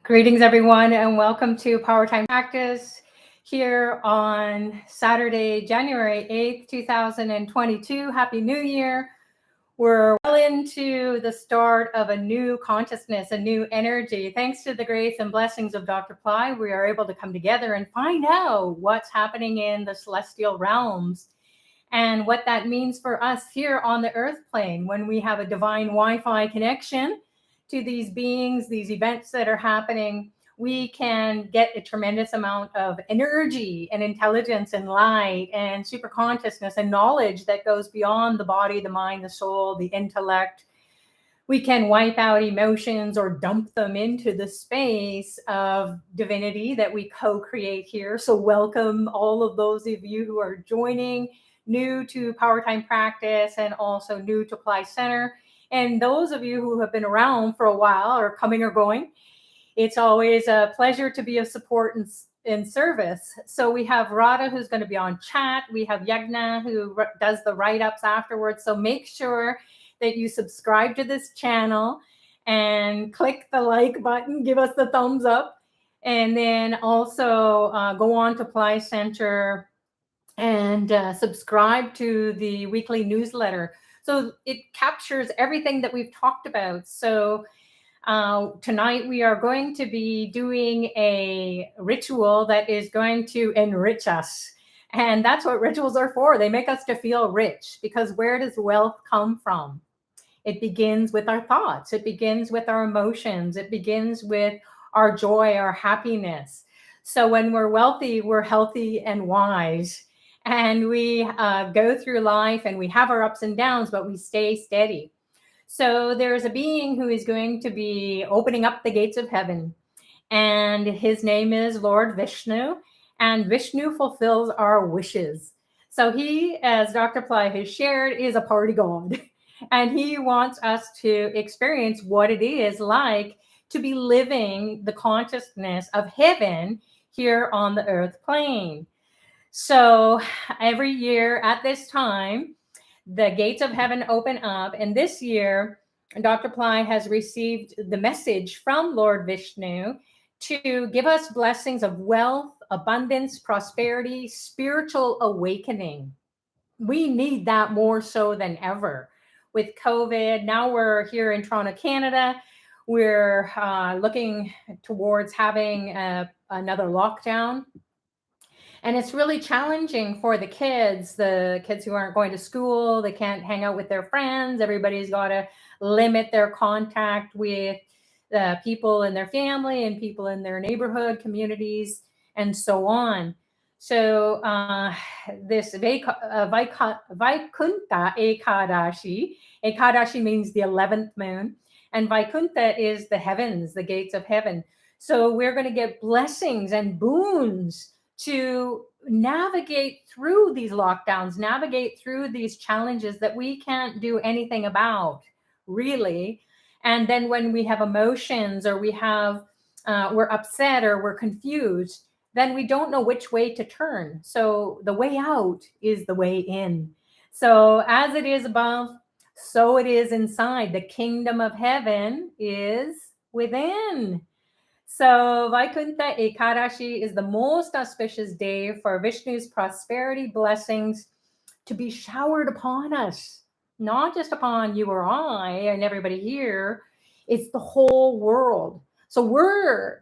Greetings, everyone, and welcome to Powertime Practice here on Saturday, January 8th, 2022. Happy New Year. We're well into the start of a new consciousness, a new energy. Thanks to the grace and blessings of Dr. Pillai, we are able to come together and find out what's happening in the celestial realms and what that means for us here on the earth plane when we have a divine Wi-Fi connection to these beings, these events that are happening. We can get a tremendous amount of energy and intelligence and light and super consciousness and knowledge that goes beyond the body, the mind, the soul, the intellect. We can wipe out emotions or dump them into the space of divinity that we co-create here. So welcome all of those of you who are joining, new to Powertime Practice and also new to Pillai Center. And those of you who have been around for a while or coming or going, it's always a pleasure to be of support and service. So we have Radha, who's going to be on chat. We have Yagna, who does the write-ups afterwards. So make sure that you subscribe to this channel and click the like button, give us the thumbs up, and then also go on to Pillai Center and subscribe to the weekly newsletter. So it captures everything that we've talked about. So tonight we are going to be doing a ritual that is going to enrich us. And that's what rituals are for. They make us to feel rich, because where does wealth come from? It begins with our thoughts. It begins with our emotions. It begins with our joy, our happiness. So when we're wealthy, we're healthy and wise. And we go through life and we have our ups and downs, but we stay steady. So there's a being who is going to be opening up the gates of heaven. And his name is Lord Vishnu. And Vishnu fulfills our wishes. So he, as Dr. Pillai has shared, is a party god. And he wants us to experience what it is like to be living the consciousness of heaven here on the earth plane. So every year at this time, the gates of heaven open up. And this year, Dr. Pillai has received the message from Lord Vishnu to give us blessings of wealth, abundance, prosperity, spiritual awakening. We need that more so than ever. With COVID, now we're here in Toronto, Canada. We're looking towards having another lockdown. And it's really challenging for the kids who aren't going to school. They can't hang out with their friends. Everybody's got to limit their contact with people in their family and people in their neighborhood, communities, and so on. So this Vaikunta Ekadashi, Ekadashi means the 11th moon, and Vaikunta is the heavens, the gates of heaven. So we're going to get blessings and boons to navigate through these lockdowns, navigate through these challenges that we can't do anything about, really. And then when we have emotions or we're upset or we're confused, then we don't know which way to turn. So the way out is the way in. So as it is above, so it is inside. The kingdom of heaven is within. So Vaikunta Ekadashi is the most auspicious day for Vishnu's prosperity blessings to be showered upon us, not just upon you or I and everybody here. It's the whole world. So we're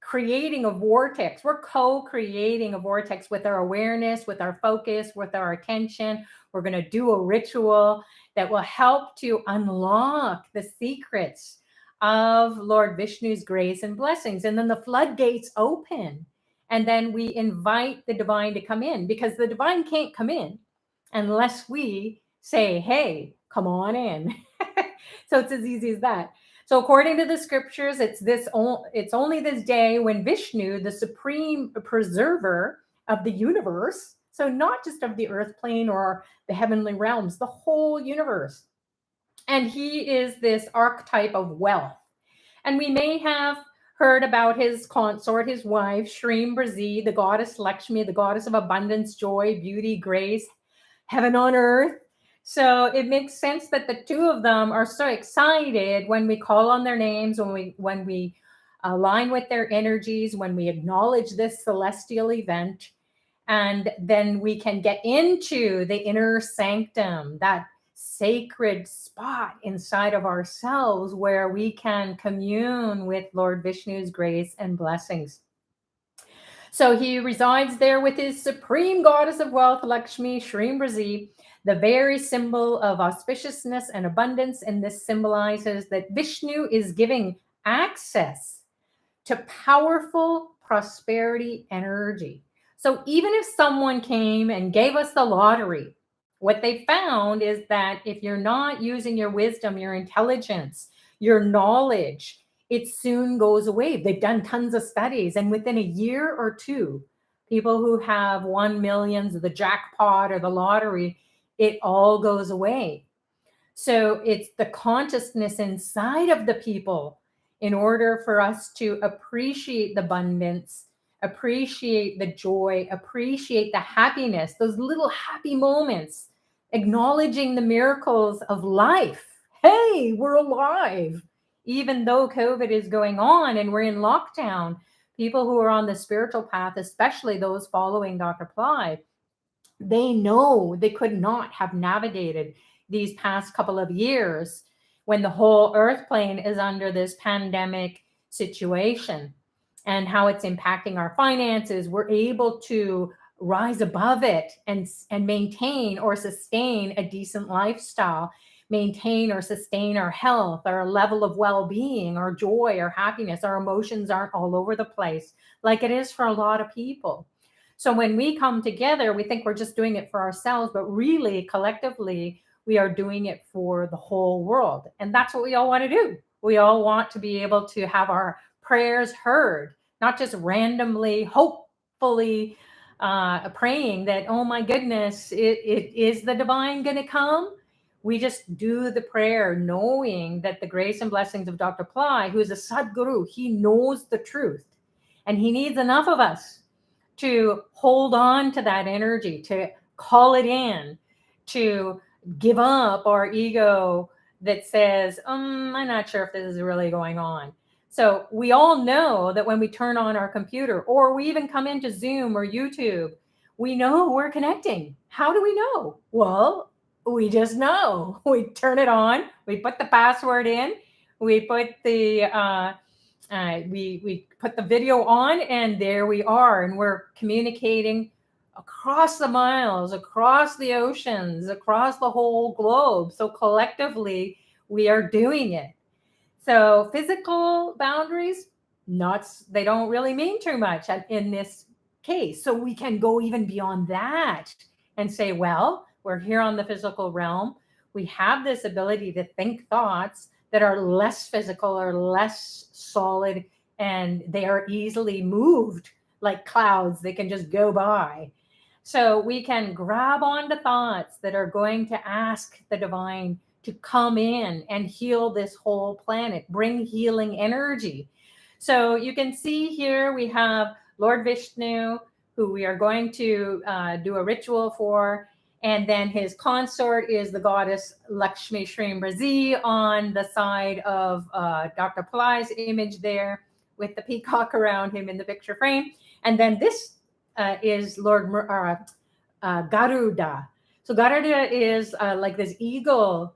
creating a vortex. We're co-creating a vortex with our awareness, with our focus, with our attention. We're going to do a ritual that will help to unlock the secrets of Lord Vishnu's grace and blessings. And then the floodgates open. And then we invite the divine to come in, because the divine can't come in unless we say, hey, come on in. So it's as easy as that. So according to the scriptures, it's only this day when Vishnu, the supreme preserver of the universe, so not just of the earth plane or the heavenly realms, the whole universe. And he is this archetype of wealth. And we may have heard about his consort, his wife, Srimbrazi, the goddess Lakshmi, the goddess of abundance, joy, beauty, grace, heaven on earth. So it makes sense that the two of them are so excited when we call on their names, when we align with their energies, when we acknowledge this celestial event, and then we can get into the inner sanctum, that sacred spot inside of ourselves where we can commune with Lord Vishnu's grace and blessings. So he resides there with his supreme goddess of wealth, Lakshmi, Shrimbrasi, the very symbol of auspiciousness and abundance. And this symbolizes that Vishnu is giving access to powerful prosperity energy. So even if someone came and gave us the lottery, what they found is that if you're not using your wisdom, your intelligence, your knowledge, it soon goes away. They've done tons of studies, and within a year or two, people who have won millions, the jackpot or the lottery, it all goes away. So it's the consciousness inside of the people in order for us to appreciate the abundance, appreciate the joy, appreciate the happiness, those little happy moments, acknowledging the miracles of life. Hey, we're alive. Even though COVID is going on and we're in lockdown, people who are on the spiritual path, especially those following Dr. Pillai, they know they could not have navigated these past couple of years when the whole earth plane is under this pandemic situation and how it's impacting our finances. We're able to rise above it and maintain or sustain a decent lifestyle, maintain or sustain our health, our level of well-being, our joy, our happiness. Our emotions aren't all over the place like it is for a lot of people. So when we come together, we think we're just doing it for ourselves, but really collectively, we are doing it for the whole world. And that's what we all want to do. We all want to be able to have our prayers heard, not just randomly, hopefully praying that, oh my goodness, is the divine going to come? We just do the prayer knowing that the grace and blessings of Dr. Pillai, who is a Sadguru, he knows the truth. And he needs enough of us to hold on to that energy, to call it in, to give up our ego that says, I'm not sure if this is really going on. So we all know that when we turn on our computer or we even come into Zoom or YouTube, we know we're connecting. How do we know? Well, we just know. We turn it on, we put the password in, we put the we put the video on, and there we are, and we're communicating across the miles, across the oceans, across the whole globe. So collectively, we are doing it. So physical boundaries, they don't really mean too much in this case. So we can go even beyond that and say, well, we're here on the physical realm. We have this ability to think thoughts that are less physical or less solid, and they are easily moved like clouds. They can just go by. So we can grab onto thoughts that are going to ask the divine to come in and heal this whole planet, bring healing energy. So you can see here we have Lord Vishnu, who we are going to do a ritual for. And then his consort is the goddess Lakshmi Shrimbrasi on the side of Dr. Pillai's image there with the peacock around him in the picture frame. And then this is Lord Garuda. So Garuda is like this eagle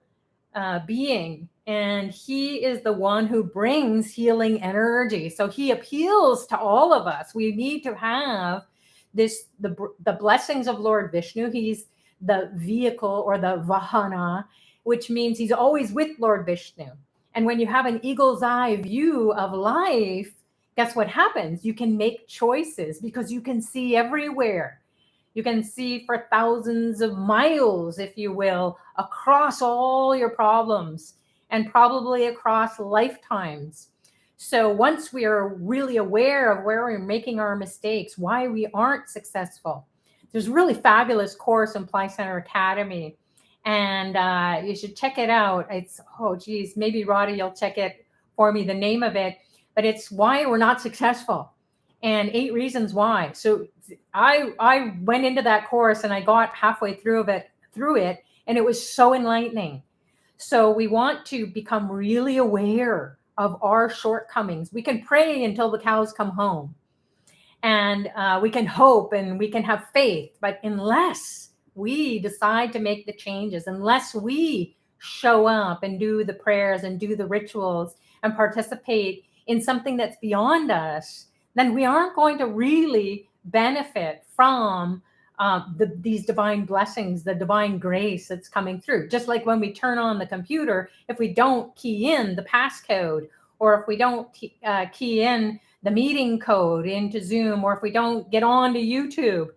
being, and he is the one who brings healing energy. So he appeals to all of us. We need to have the blessings of Lord Vishnu. He's the vehicle or the vahana, which means he's always with Lord Vishnu. And when you have an eagle's eye view of life, guess what happens? You can make choices because you can see everywhere. You can see for thousands of miles, if you will, across all your problems and probably across lifetimes. So once we are really aware of where we're making our mistakes, why we aren't successful, there's a really fabulous course in Pillai Center Academy, and you should check it out. It's, maybe Roddy, you'll check it for me, the name of it, but it's Why We're Not Successful and 8 Reasons Why. So I went into that course and I got halfway through it, and it was so enlightening. So we want to become really aware of our shortcomings. We can pray until the cows come home, and we can hope and we can have faith, but unless we decide to make the changes, unless we show up and do the prayers and do the rituals and participate in something that's beyond us, then we aren't going to really benefit from these divine blessings, the divine grace that's coming through. Just like when we turn on the computer, if we don't key in the passcode, or if we don't key in the meeting code into Zoom, or if we don't get on to YouTube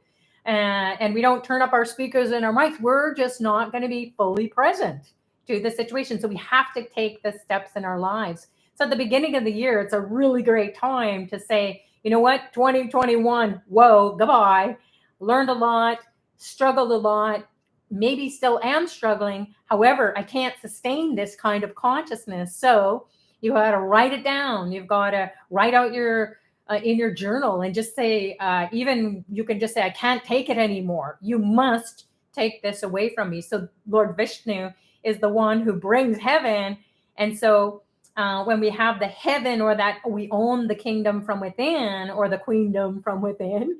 and we don't turn up our speakers and our mics, we're just not going to be fully present to the situation. So we have to take the steps in our lives. So at the beginning of the year, it's a really great time to say, you know what, 2021, whoa, goodbye. Learned a lot, struggled a lot, maybe still am struggling. However, I can't sustain this kind of consciousness. So you got to write it down. You've got to write out your in your journal and just say, even you can just say, I can't take it anymore. You must take this away from me. So Lord Vishnu is the one who brings heaven. And so when we have the heaven, or that we own the kingdom from within, or the queendom from within,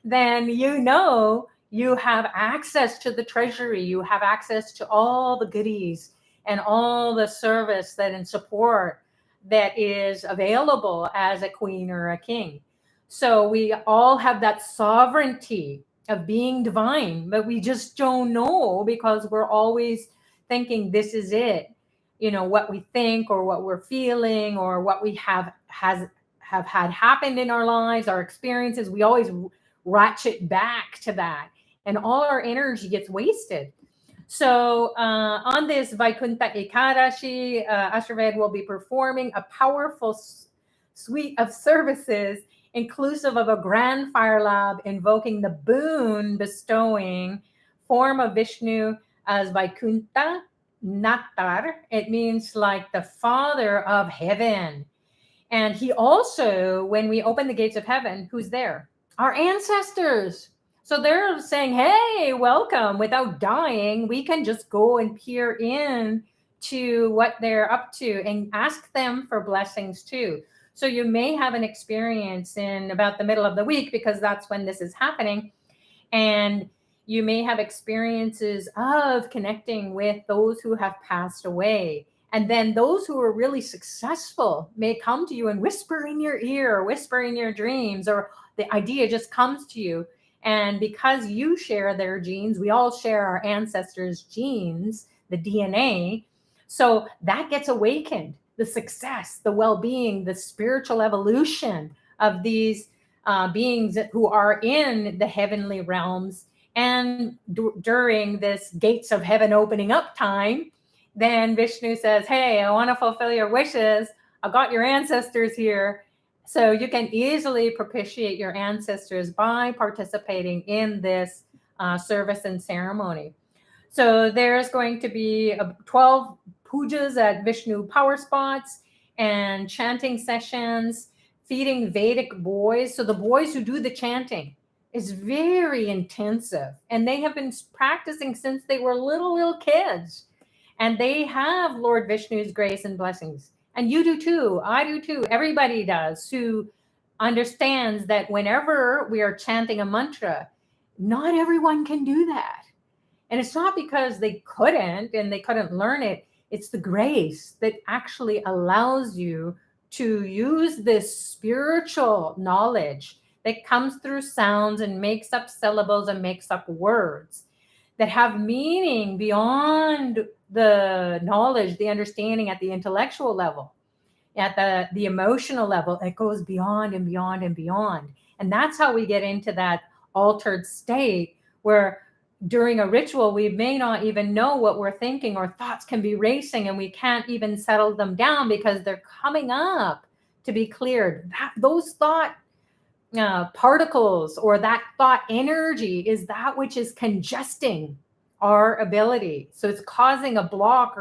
then you know you have access to the treasury. You have access to all the goodies and all the service that and support that is available as a queen or a king. So we all have that sovereignty of being divine, but we just don't know because we're always thinking this is it. You know, what we think or what we're feeling or what we have had happened in our lives, our experiences, we always ratchet back to that, and all our energy gets wasted. So on this Vaikunta Ekadashi, Ashraved will be performing a powerful suite of services, inclusive of a grand fire lab invoking the boon bestowing form of Vishnu as Vaikunta Natar. It means like the Father of Heaven. And he also, when we open the gates of heaven, who's there? Our ancestors. So they're saying, hey, welcome. Without dying, we can just go and peer in to what they're up to and ask them for blessings too. So you may have an experience in about the middle of the week, because that's when this is happening. And you may have experiences of connecting with those who have passed away. And then those who are really successful may come to you and whisper in your ear, whisper in your dreams, or the idea just comes to you. And because you share their genes, we all share our ancestors' genes, the DNA. So that gets awakened, the success, the well-being, the spiritual evolution of these beings who are in the heavenly realms. And during this gates of heaven opening up time, then Vishnu says, hey, I want to fulfill your wishes. I've got your ancestors here. So you can easily propitiate your ancestors by participating in this service and ceremony. So there's going to be 12 pujas at Vishnu power spots and chanting sessions, feeding Vedic boys. So the boys who do the chanting is very intensive. And they have been practicing since they were little kids. And they have Lord Vishnu's grace and blessings. And you do too. I do too. Everybody does, who understands that whenever we are chanting a mantra, not everyone can do that. And it's not because they couldn't and they couldn't learn it. It's the grace that actually allows you to use this spiritual knowledge that comes through sounds and makes up syllables and makes up words that have meaning beyond the knowledge, the understanding at the intellectual level, at the emotional level. It goes beyond and beyond and beyond. And that's how we get into that altered state where during a ritual, we may not even know what we're thinking, or thoughts can be racing and we can't even settle them down because they're coming up to be cleared. Those thought particles or that thought energy is that which is congesting our ability. So it's causing a block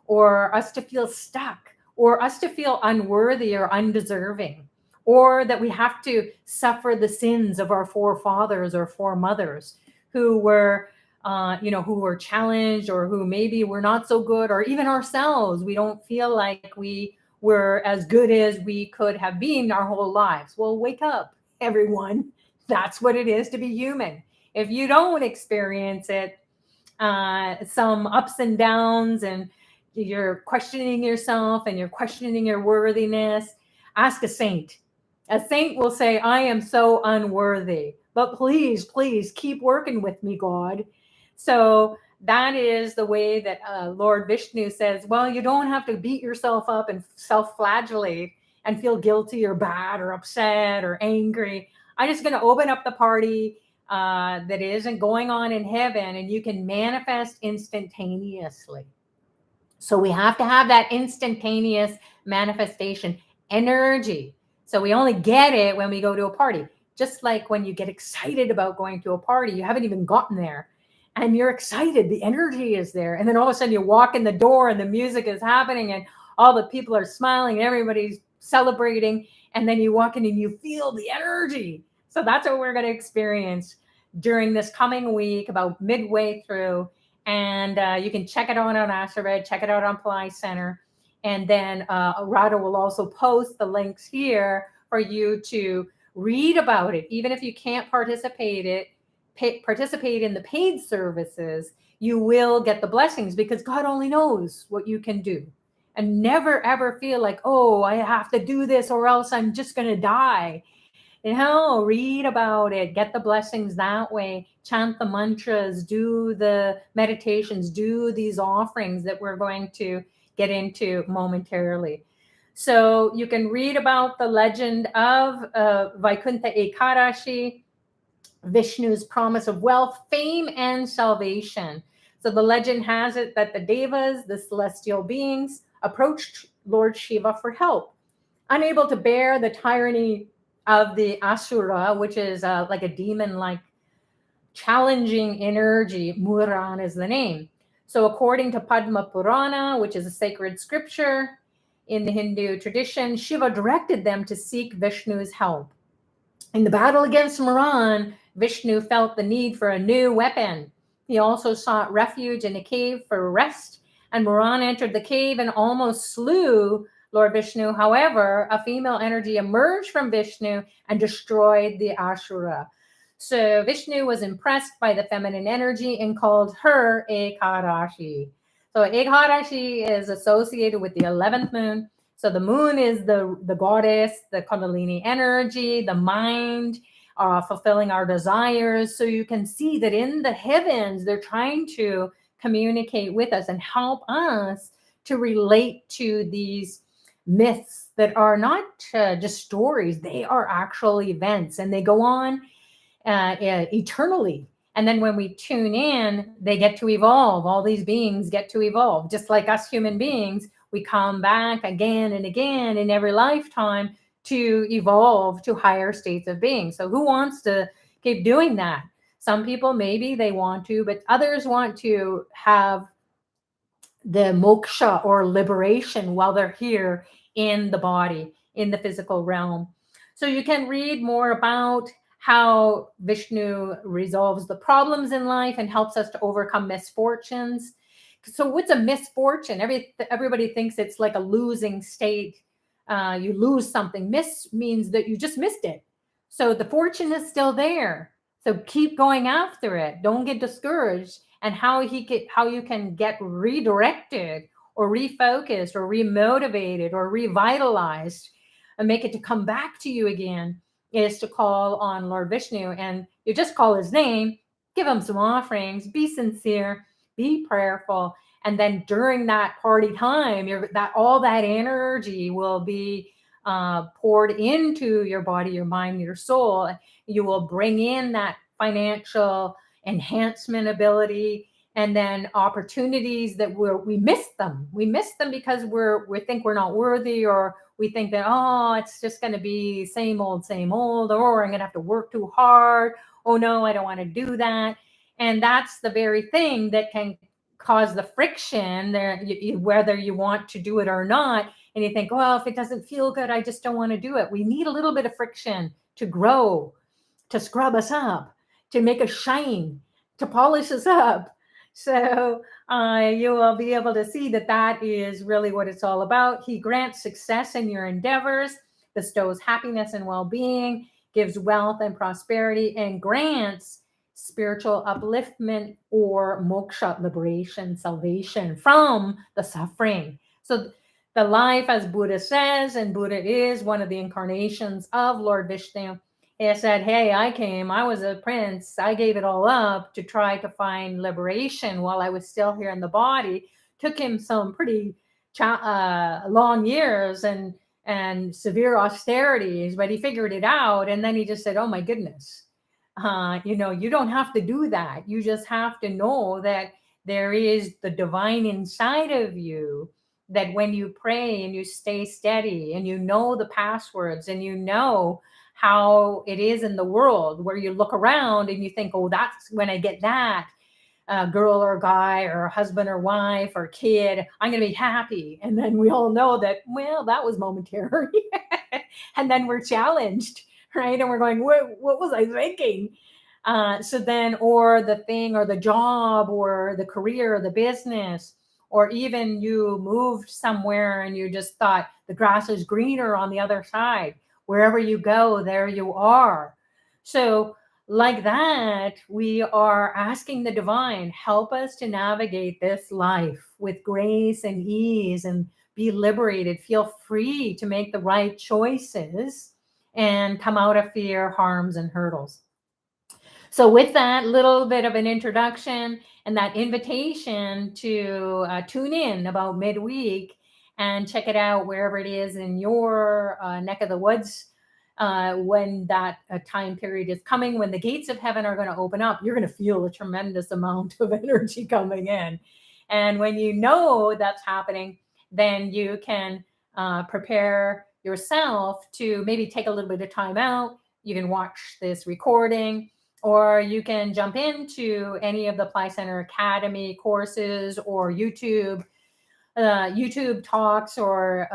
or us to feel stuck, or us to feel unworthy or undeserving, or that we have to suffer the sins of our forefathers or foremothers who were, who were challenged, or who maybe were not so good, or even ourselves. We don't feel like we we're as good as we could have been our whole lives. Well, wake up, everyone. That's what it is to be human. If you don't experience it, some ups and downs, and you're questioning yourself and you're questioning your worthiness, ask a saint. A saint will say, I am so unworthy, but please, please keep working with me, God. So that is the way that Lord Vishnu says, well, you don't have to beat yourself up and self-flagellate and feel guilty or bad or upset or angry. I'm just going to open up the party that isn't going on in heaven, and you can manifest instantaneously. So we have to have that instantaneous manifestation energy. So we only get it when we go to a party. Just like when you get excited about going to a party, you haven't even gotten there and you're excited, the energy is there. And then all of a sudden you walk in the door and the music is happening and all the people are smiling, everybody's celebrating. And then you walk in and you feel the energy. So that's what we're going to experience during this coming week, about midway through. And you can check it out on Astrobed, check it out on Pillai Center. And then Radha will also post the links here for you to read about it. Even if you can't participate in the paid services, you will get the blessings, because God only knows what you can do. And never ever feel like, oh, I have to do this or else I'm just going to die. Read about it, get the blessings that way, chant the mantras, do the meditations, do these offerings that we're going to get into momentarily. So you can read about the legend of Vaikunta Ekadashi, Vishnu's promise of wealth, fame, and salvation. So the legend has it that the devas, the celestial beings, approached Lord Shiva for help. Unable to bear the tyranny of the asura, which is like a demon-like challenging energy, Muran is the name. So according to Padma Purana, which is a sacred scripture in the Hindu tradition, Shiva directed them to seek Vishnu's help. In the battle against Muran, Vishnu felt the need for a new weapon. He also sought refuge in a cave for rest, and Muran entered the cave and almost slew Lord Vishnu. However, a female energy emerged from Vishnu and destroyed the Asura. So Vishnu was impressed by the feminine energy and called her Ekadashi. So Ekadashi is associated with the 11th moon. So the moon is the goddess, the Kundalini energy, the mind, fulfilling our desires. So you can see that in the heavens, they're trying to communicate with us and help us to relate to these myths that are not just stories. They are actual events, and they go on eternally. And then when we tune in, they get to evolve. All these beings get to evolve. Just like us human beings, we come back again and again in every lifetime to evolve to higher states of being. So who wants to keep doing that? Some people, maybe they want to, but others want to have the moksha or liberation while they're here in the body, in the physical realm. So you can read more about how Vishnu resolves the problems in life and helps us to overcome misfortunes. So what's a misfortune? Everybody thinks it's like a losing state. You lose something. Miss means that you just missed it. So the fortune is still there. So keep going after it. Don't get discouraged. And how you can get redirected or refocused or remotivated or revitalized and make it to come back to you again is to call on Lord Vishnu. And you just call his name, give him some offerings, be sincere, be prayerful. And then during that party time, all that energy will be poured into your body, your mind, your soul. You will bring in that financial enhancement ability, and then opportunities that we miss them. We miss them because we think we're not worthy, or we think that, oh, it's just going to be same old, or I'm going to have to work too hard. Oh no, I don't want to do that. And that's the very thing that can cause the friction there, whether you want to do it or not. And you think, well, if it doesn't feel good, I just don't want to do it. We need a little bit of friction to grow, to scrub us up, to make us shine, to polish us up. So you will be able to see that that is really what it's all about. He grants success in your endeavors, bestows happiness and well-being, gives wealth and prosperity, and grants spiritual upliftment or moksha, liberation, salvation from the suffering. So the life, as Buddha says, and Buddha is one of the incarnations of Lord Vishnu, he said, hey, I was a prince. I gave it all up to try to find liberation while I was still here in the body. Took him some pretty long years and severe austerities, but he figured it out. And then he just said, oh my goodness, you don't have to do that. You just have to know that there is the divine inside of you, that when you pray and you stay steady and you know the passwords and you know how it is in the world, where you look around and you think, oh, that's when I get that girl or guy or husband or wife or kid, I'm going to be happy. And then we all know that, well, that was momentary. And then we're challenged, right? And we're going, what was I thinking? So then, or the thing or the job or the career or the business, or even you moved somewhere and you just thought the grass is greener on the other side. Wherever you go, there you are. So like that, we are asking the divine, help us to navigate this life with grace and ease and be liberated, feel free to make the right choices and come out of fear, harms, and hurdles. So with that little bit of an introduction and that invitation to tune in about midweek and check it out wherever it is in your neck of the woods, when that time period is coming, when the gates of heaven are going to open up, you're going to feel a tremendous amount of energy coming in. And when you know that's happening, then you can prepare yourself to maybe take a little bit of time out. You can watch this recording, or you can jump into any of the Pillai Center Academy courses or YouTube talks, or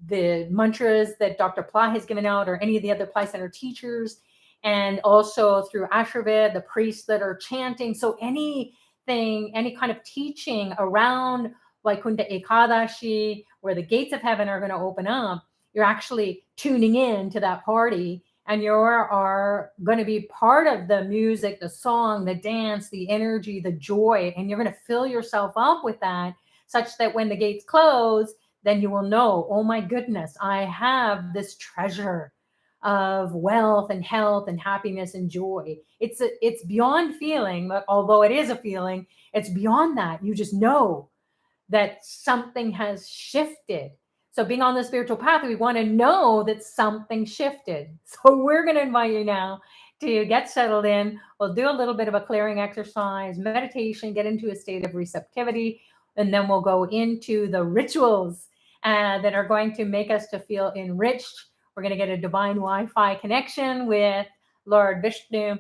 the mantras that Dr. Pillai has given out, or any of the other Pillai Center teachers, and also through Ashravid, the priests that are chanting. So anything, any kind of teaching around Vaikunta Ekadashi, where the gates of heaven are going to open up, you're actually tuning in to that party, and you are going to be part of the music, the song, the dance, the energy, the joy, and you're going to fill yourself up with that, such that when the gates close, then you will know, oh my goodness, I have this treasure of wealth and health and happiness and joy. It's beyond feeling, but although it is a feeling, it's beyond that. You just know that something has shifted. So being on the spiritual path, we want to know that something shifted. So we're going to invite you now to get settled in. We'll do a little bit of a clearing exercise, meditation, get into a state of receptivity, and then we'll go into the rituals that are going to make us to feel enriched. We're going to get a divine Wi-Fi connection with Lord Vishnu.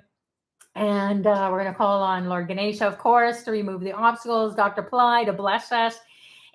And we're going to call on Lord Ganesha, of course, to remove the obstacles, Dr. Pillai to bless us.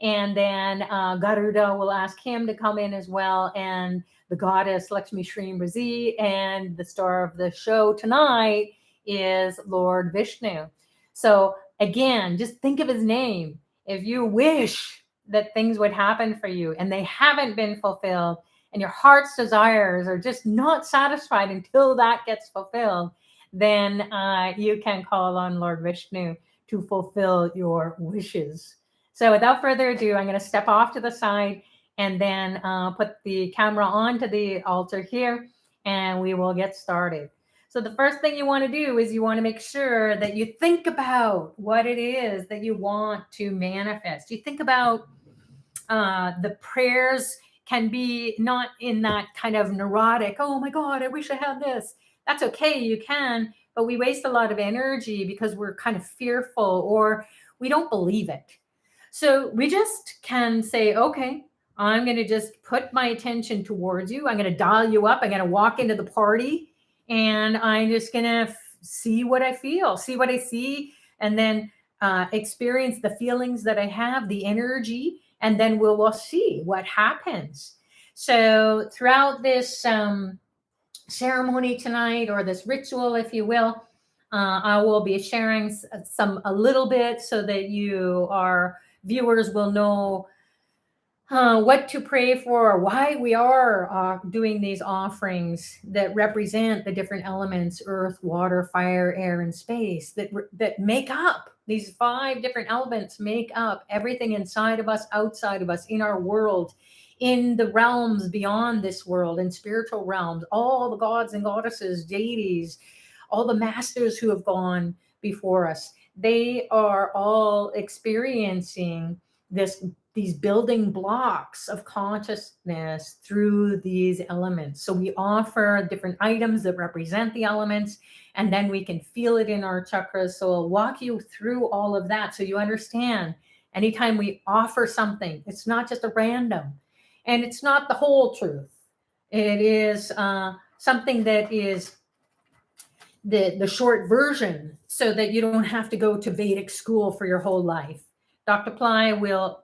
And then Garuda will ask him to come in as well. And the goddess Lakshmi Srimrazi, and the star of the show tonight is Lord Vishnu. So again, just think of his name. If you wish that things would happen for you and they haven't been fulfilled, and your heart's desires are just not satisfied until that gets fulfilled, then you can call on Lord Vishnu to fulfill your wishes. So without further ado, I'm going to step off to the side and then put the camera onto the altar here, and we will get started. So the first thing you want to do is you want to make sure that you think about what it is that you want to manifest. You think about the prayers can be not in that kind of neurotic, oh my God, I wish I had this. That's okay, you can, but we waste a lot of energy because we're kind of fearful or we don't believe it. So we just can say, okay, I'm going to just put my attention towards you. I'm going to dial you up. I'm going to walk into the party, and I'm just going to see what I feel, see what I see, and then experience the feelings that I have, the energy, and then we'll see what happens. So throughout this ceremony tonight, or this ritual, if you will, I will be sharing a little bit so that our viewers will know what to pray for, why we are doing these offerings that represent the different elements: earth, water, fire, air, and space, that make up these 5 different elements, make up everything inside of us, outside of us, in our world, in the realms beyond this world, in spiritual realms, all the gods and goddesses, deities, all the masters who have gone before us. They are all experiencing these building blocks of consciousness through these elements. So we offer different items that represent the elements, and then we can feel it in our chakras. So I'll walk you through all of that so you understand anytime we offer something, it's not just a random, and it's not the whole truth. It is something that is the short version, so that you don't have to go to Vedic school for your whole life. Dr. Pillai will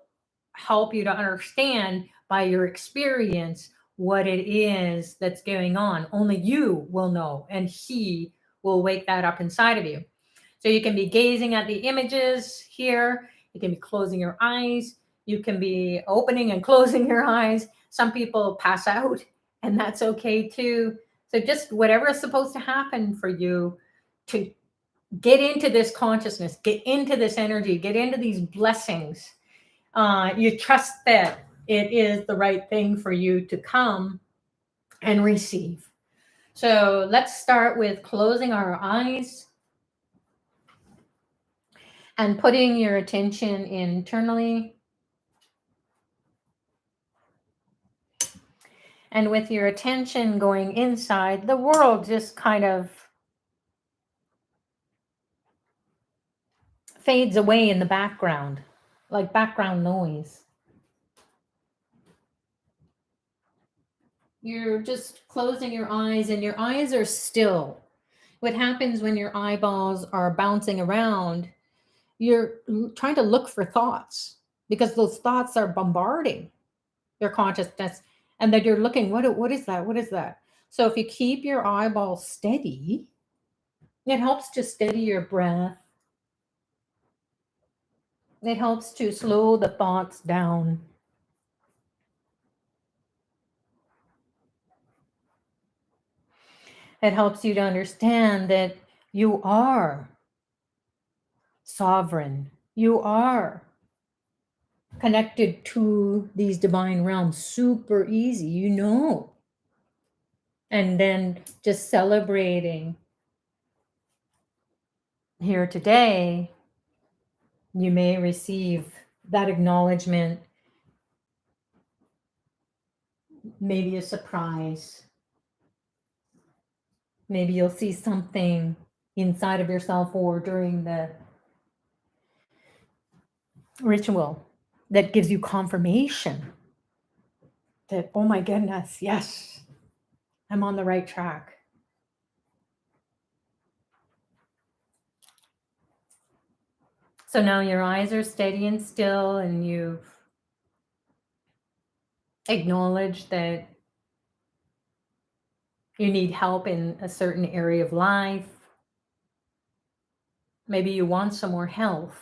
help you to understand by your experience what it is that's going on. Only you will know, and he will wake that up inside of you. So you can be gazing at the images here. You can be closing your eyes. You can be opening and closing your eyes. Some people pass out, and that's okay too. So just whatever is supposed to happen for you to get into this consciousness, get into this energy, get into these blessings. You trust that it is the right thing for you to come and receive. So let's start with closing our eyes and putting your attention internally. And with your attention going inside, the world just kind of fades away in the background, like background noise. You're just closing your eyes, and your eyes are still. What happens when your eyeballs are bouncing around, you're trying to look for thoughts, because those thoughts are bombarding your consciousness, and then you're looking, what is that? What is that? So if you keep your eyeballs steady, it helps to steady your breath. It helps to slow the thoughts down. It helps you to understand that you are sovereign. You are connected to these divine realms super easy, you know. And then just celebrating here today, you may receive that acknowledgement, maybe a surprise. Maybe you'll see something inside of yourself or during the ritual that gives you confirmation that, oh my goodness, yes, I'm on the right track. So now your eyes are steady and still, and you've acknowledged that you need help in a certain area of life. Maybe you want some more health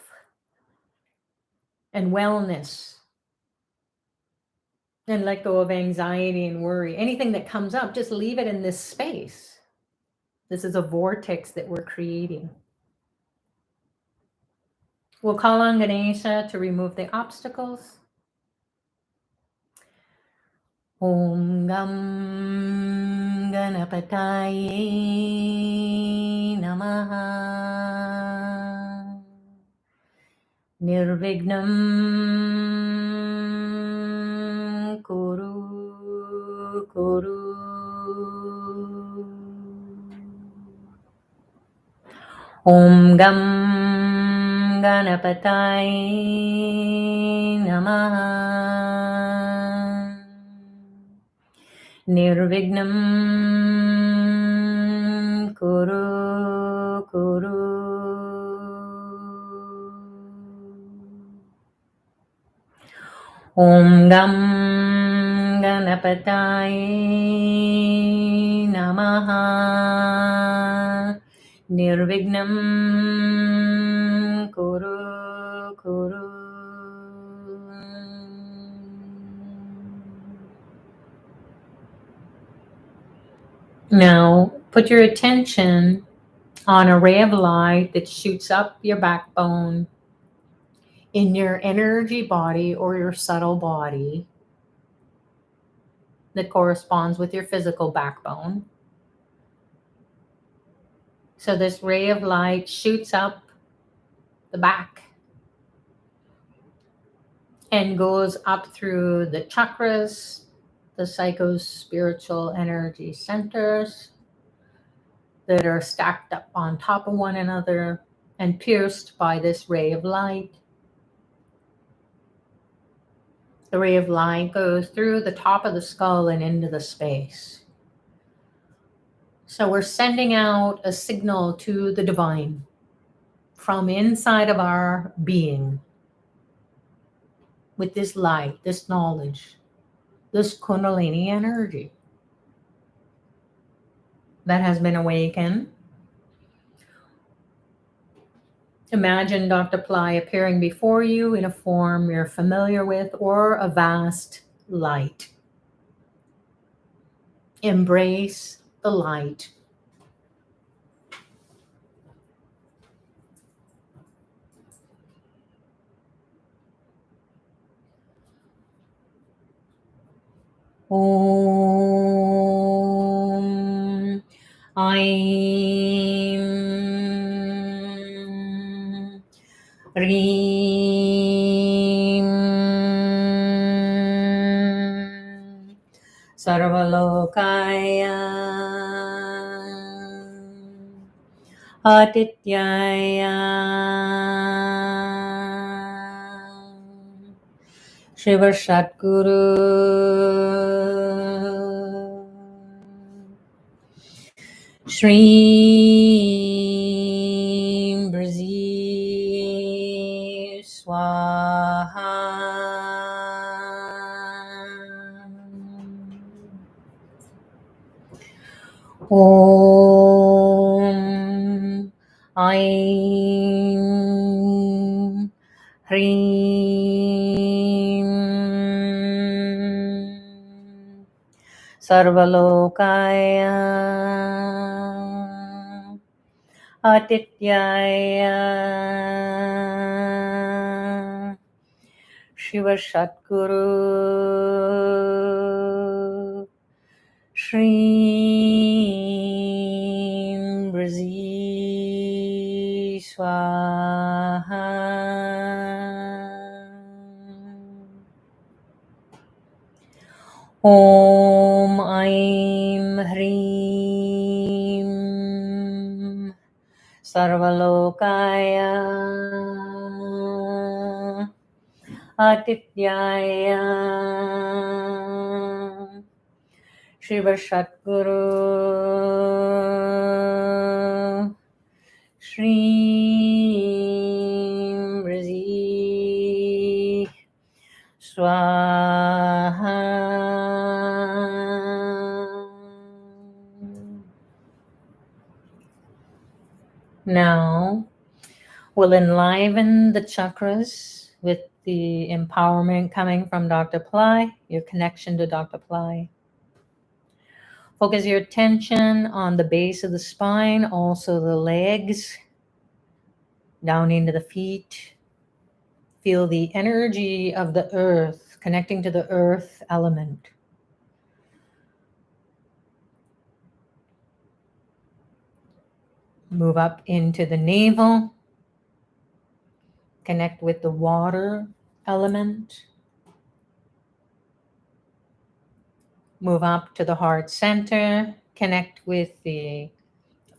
and wellness, and let go of anxiety and worry. Anything that comes up, just leave it in this space. This is a vortex that we're creating. We'll call on Ganesha to remove the obstacles. Om Gam Ganapataye Namaha Nirvignam Kuru Kuru. Om Gam Ganapataye Namaha Nirvignam Kuru Kuru. Om Gam Ganapataye Namaha Nirvignam kuru kuru. Now, put your attention on a ray of light that shoots up your backbone in your energy body or your subtle body that corresponds with your physical backbone. So this ray of light shoots up the back and goes up through the chakras, the psycho-spiritual energy centers that are stacked up on top of one another and pierced by this ray of light. The ray of light goes through the top of the skull and into the space. So we're sending out a signal to the divine from inside of our being with this light, this knowledge, this Kundalini energy that has been awakened. Imagine Dr. Pillai appearing before you in a form you're familiar with or a vast light. Embrace the light. Om Aim Reem Sarvalokaya Adityaya Shiva Satguru Shri Brazi Swaha. Om Aim Hreem Sarvalokaya Adityaya Shiva Satguru Shri Brazi Swaha. Om Aim Hreem Sarvalokaya Adityaya Shiva Satguru Shri Brazi Swaha. Now, we'll enliven the chakras with the empowerment coming from Dr. Pillai, your connection to Dr. Pillai. Focus your attention on the base of the spine, also the legs, down into the feet. Feel the energy of the earth, connecting to the earth element. Move up into the navel. Connect with the water element. Move up to the heart center. Connect with the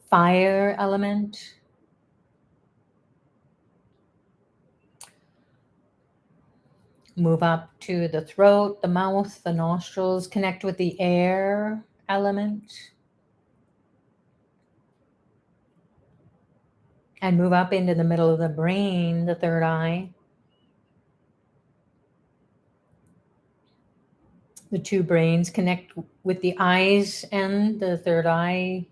fire element. Move up to the throat, the mouth, the nostrils. Connect with the air element. And move up into the middle of the brain, the third eye. The two brains connect with the eyes and the third eye.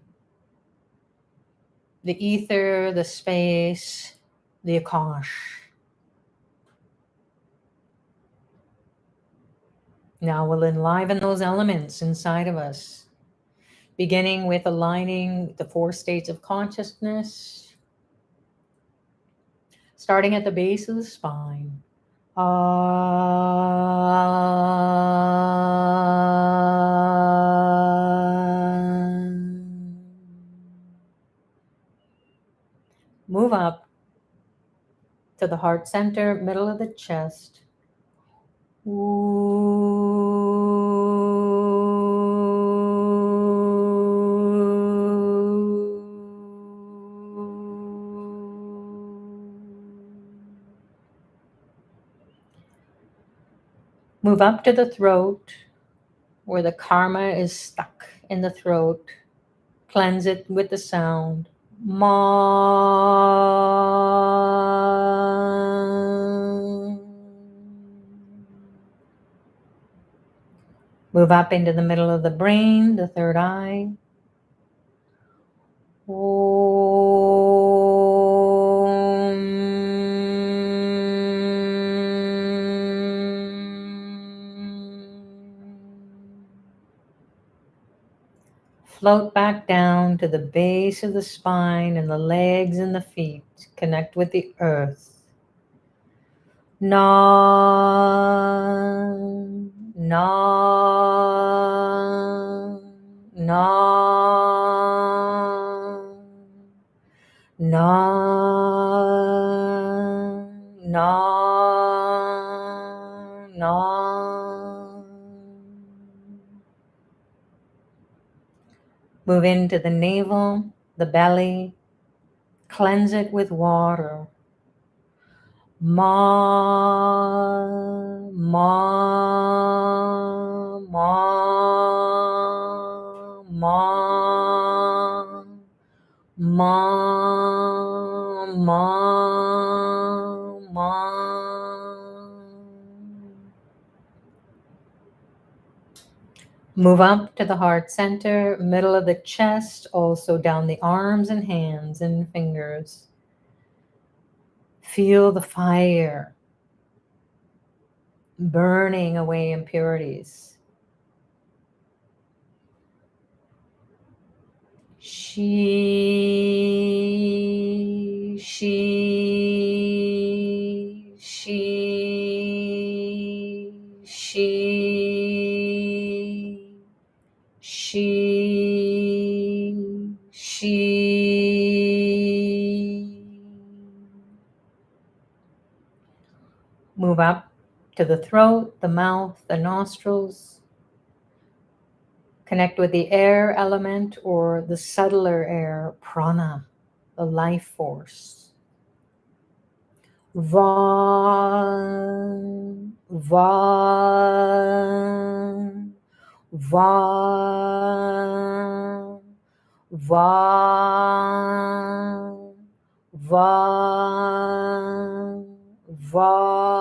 the ether, the space, the Akash. Now we'll enliven those elements inside of us, beginning with aligning the 4 states of consciousness, starting at the base of the spine. Move up to the heart center, middle of the chest. Move up to the throat, where the karma is stuck in the throat. Cleanse it with the sound. Ma. Move up into the middle of the brain, the third eye. Float back down to the base of the spine and the legs and the feet. Connect with the earth. Nam, nam, nam, nam, nam, nam. Move into the navel, the belly. Cleanse it with water. Ma, ma, ma, ma, ma, ma, ma. Move up to the heart center, middle of the chest, also down the arms and hands and fingers. Feel the fire burning away impurities. She, she, she, she, she. Move up to the throat, the mouth, the nostrils. Connect with the air element or the subtler air, prana, the life force. Vam, vam, vam, vam, vam, vam,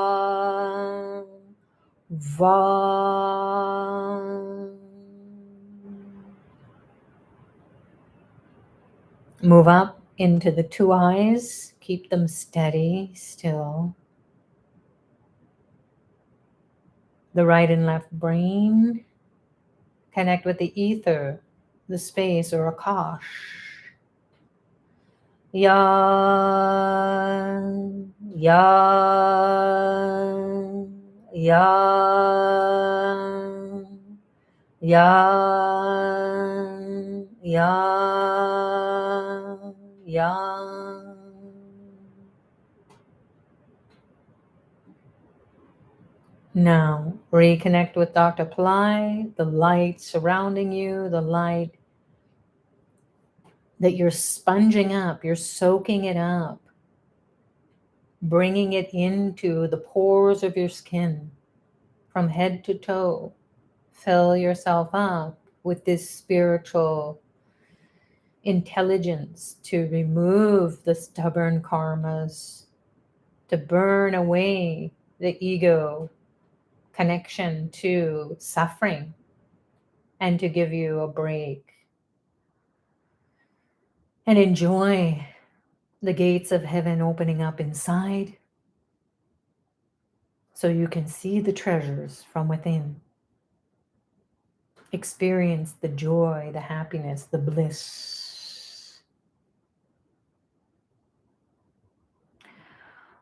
vam. Move up into the 2 eyes. Keep them steady, still. The right and left brain. Connect with the ether, the space or Akash. Yan, yan, yan, yan, yan, yan. Now, reconnect with Dr. Pillai, the light surrounding you, the light that you're sponging up, you're soaking it up, bringing it into the pores of your skin from head to toe. Fill yourself up with this spiritual intelligence to remove the stubborn karmas, to burn away the ego connection to suffering, and to give you a break. And enjoy the gates of heaven opening up inside so you can see the treasures from within. Experience the joy, the happiness, the bliss.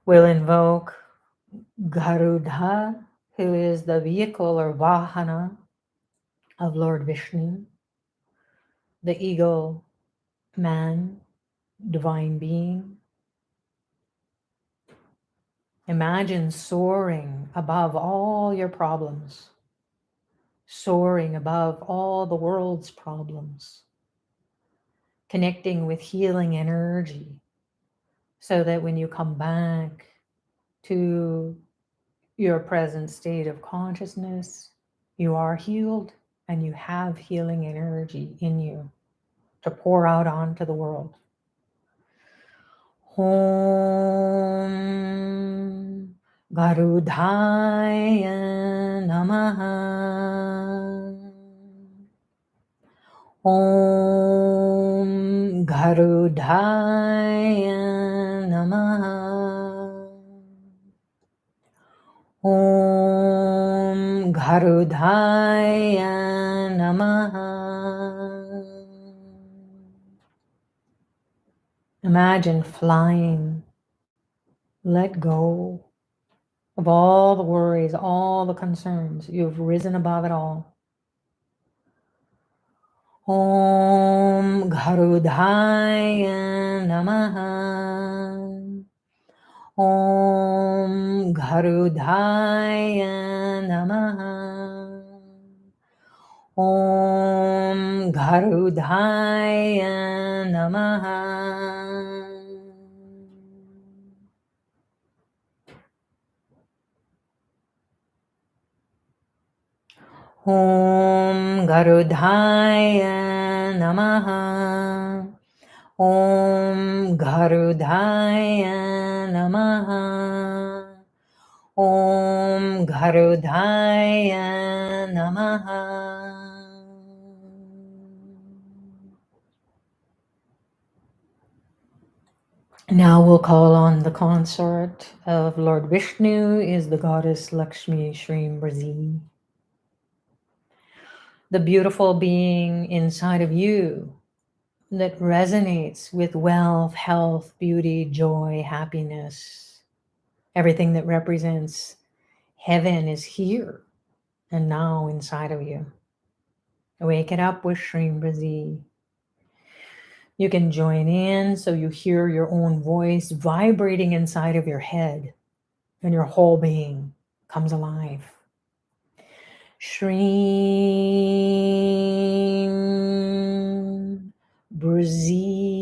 We'll invoke Garuda, who is the vehicle or Vahana of Lord Vishnu, the eagle man, divine being. Imagine soaring above all your problems, soaring above all the world's problems, connecting with healing energy so that when you come back to your present state of consciousness, you are healed and you have healing energy in you to pour out onto the world. Om Garudhaya Namaha. Om Garudhaya Namaha. Om Garudhaya Namaha. Imagine flying. Let go of all the worries, all the concerns. You've risen above it all. Om Garudhaya Namaha. Om Garudhaya Namaha. Om Garudhaya Namaha. Om Garudhaya Namaha. Om Garudhaya Namaha. Om Garudhaya Namaha. Now we'll call on the consort of Lord Vishnu, is the goddess Lakshmi Srimbrasi. The beautiful being inside of you that resonates with wealth, health, beauty, joy, happiness. Everything that represents heaven is here and now inside of you. Wake it up with Srimbrasi. You can join in so you hear your own voice vibrating inside of your head and your whole being comes alive. Shrim Brzi.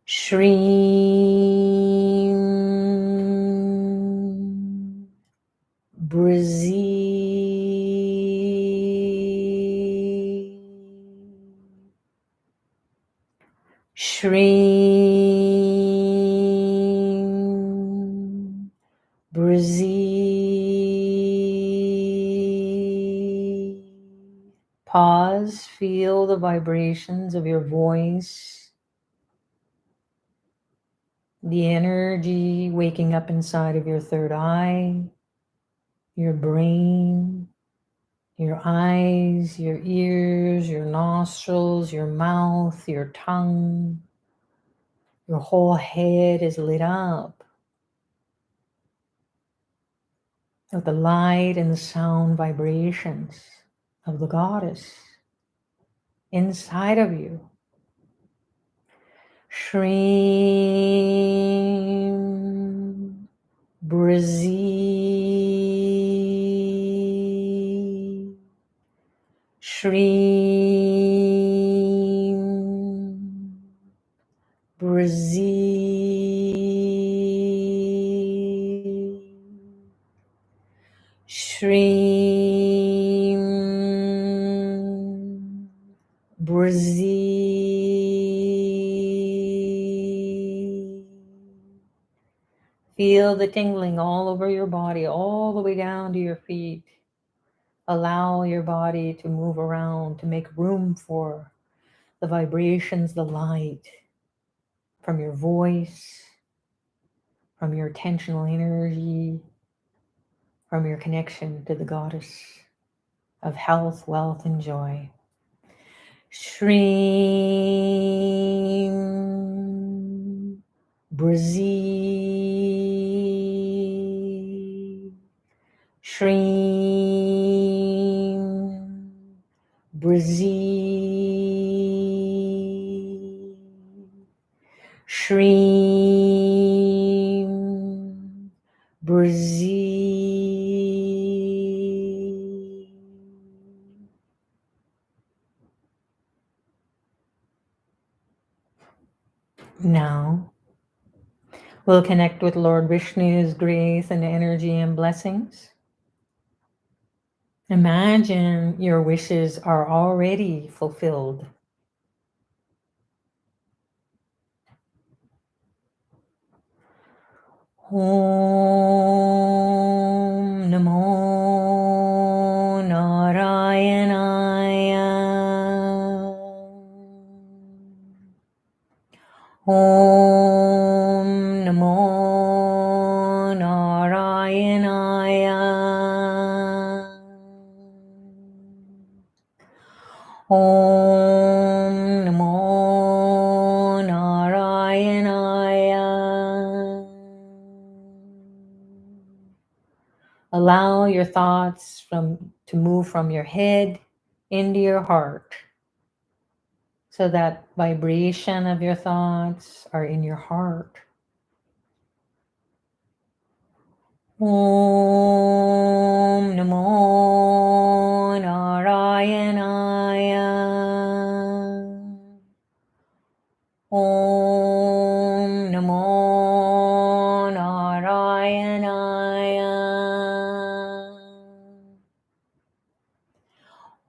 Shrim Brzi. Shrim Brzi. Pause, feel the vibrations of your voice, the energy waking up inside of your third eye, your brain, your eyes, your ears, your nostrils, your mouth, your tongue. Your whole head is lit up with the light and the sound vibrations of the goddess inside of you. Shrim Brzi. Shrim Brzi. Shrim Brzi. Feel the tingling all over your body, all the way down to your feet. Allow your body to move around, to make room for the vibrations, the light from your voice, from your attentional energy, from your connection to the goddess of health, wealth, and joy. Shreem Brazil. Shreem Brazil. Shreem Brazil. Now, we'll connect with Lord Vishnu's grace and energy and blessings. Imagine your wishes are already fulfilled. Om Namo Narayanaya. Om Namo Narayanaya. Om Namo Narayanaya. Allow your thoughts to move from your head into your heart, so that vibration of your thoughts are in your heart. Om Namo Narayanaya. Om Namo Narayanaya.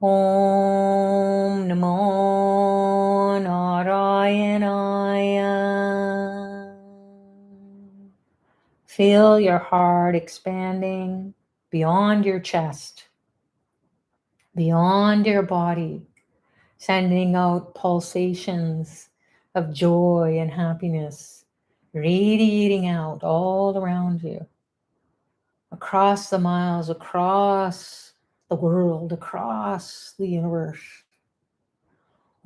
Om Namo Narayanaya. Feel your heart expanding beyond your chest, beyond your body, sending out pulsations of joy and happiness, radiating out all around you, across the miles, across the world, across the universe.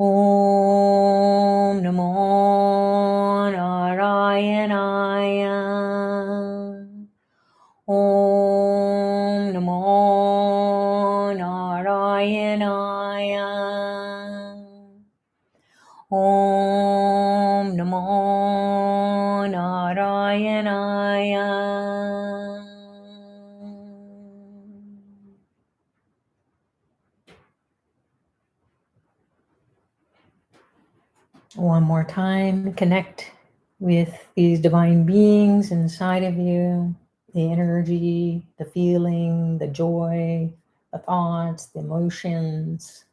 Om Namo Narayanaya. Om Namo Narayanaya. Om Namo Narayanaya. One more time, connect with these divine beings inside of you, the energy, the feeling, the joy, the thoughts, the emotions.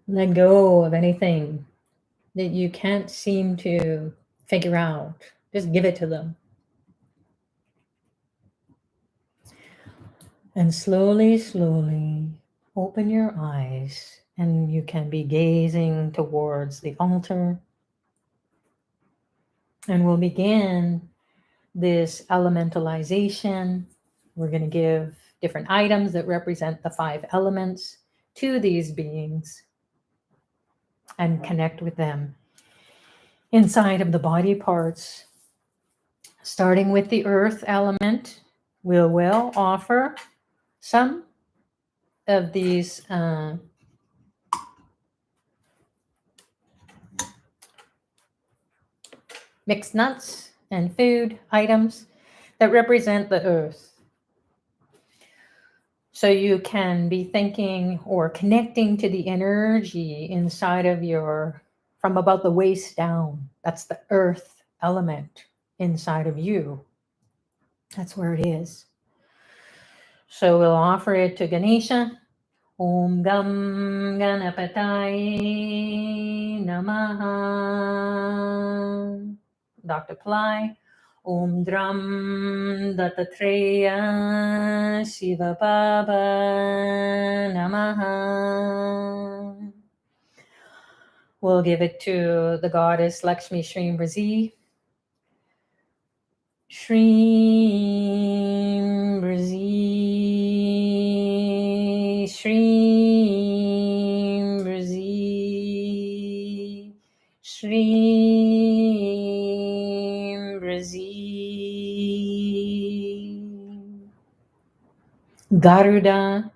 Let go of anything that you can't seem to figure out. Just give it to them. And slowly, slowly open your eyes, and you can be gazing towards the altar. And we'll begin this elementalization. We're going to give different items that represent the 5 elements to these beings and connect with them inside of the body parts. Starting with the earth element, we will offer some of these mixed nuts and food items that represent the earth. So you can be thinking or connecting to the energy inside of from about the waist down. That's the earth element inside of you. That's where it is. So we'll offer it to Ganesha. Om Gam Ganapataye Namaha. Dr. Pillai. Om Dram Dattatreya Shiva Baba Namaha. We'll give it to the goddess Lakshmi Shrim Brazi. Shrim Brazi, Shrim Brazi, Shrim Brazi. Garuda.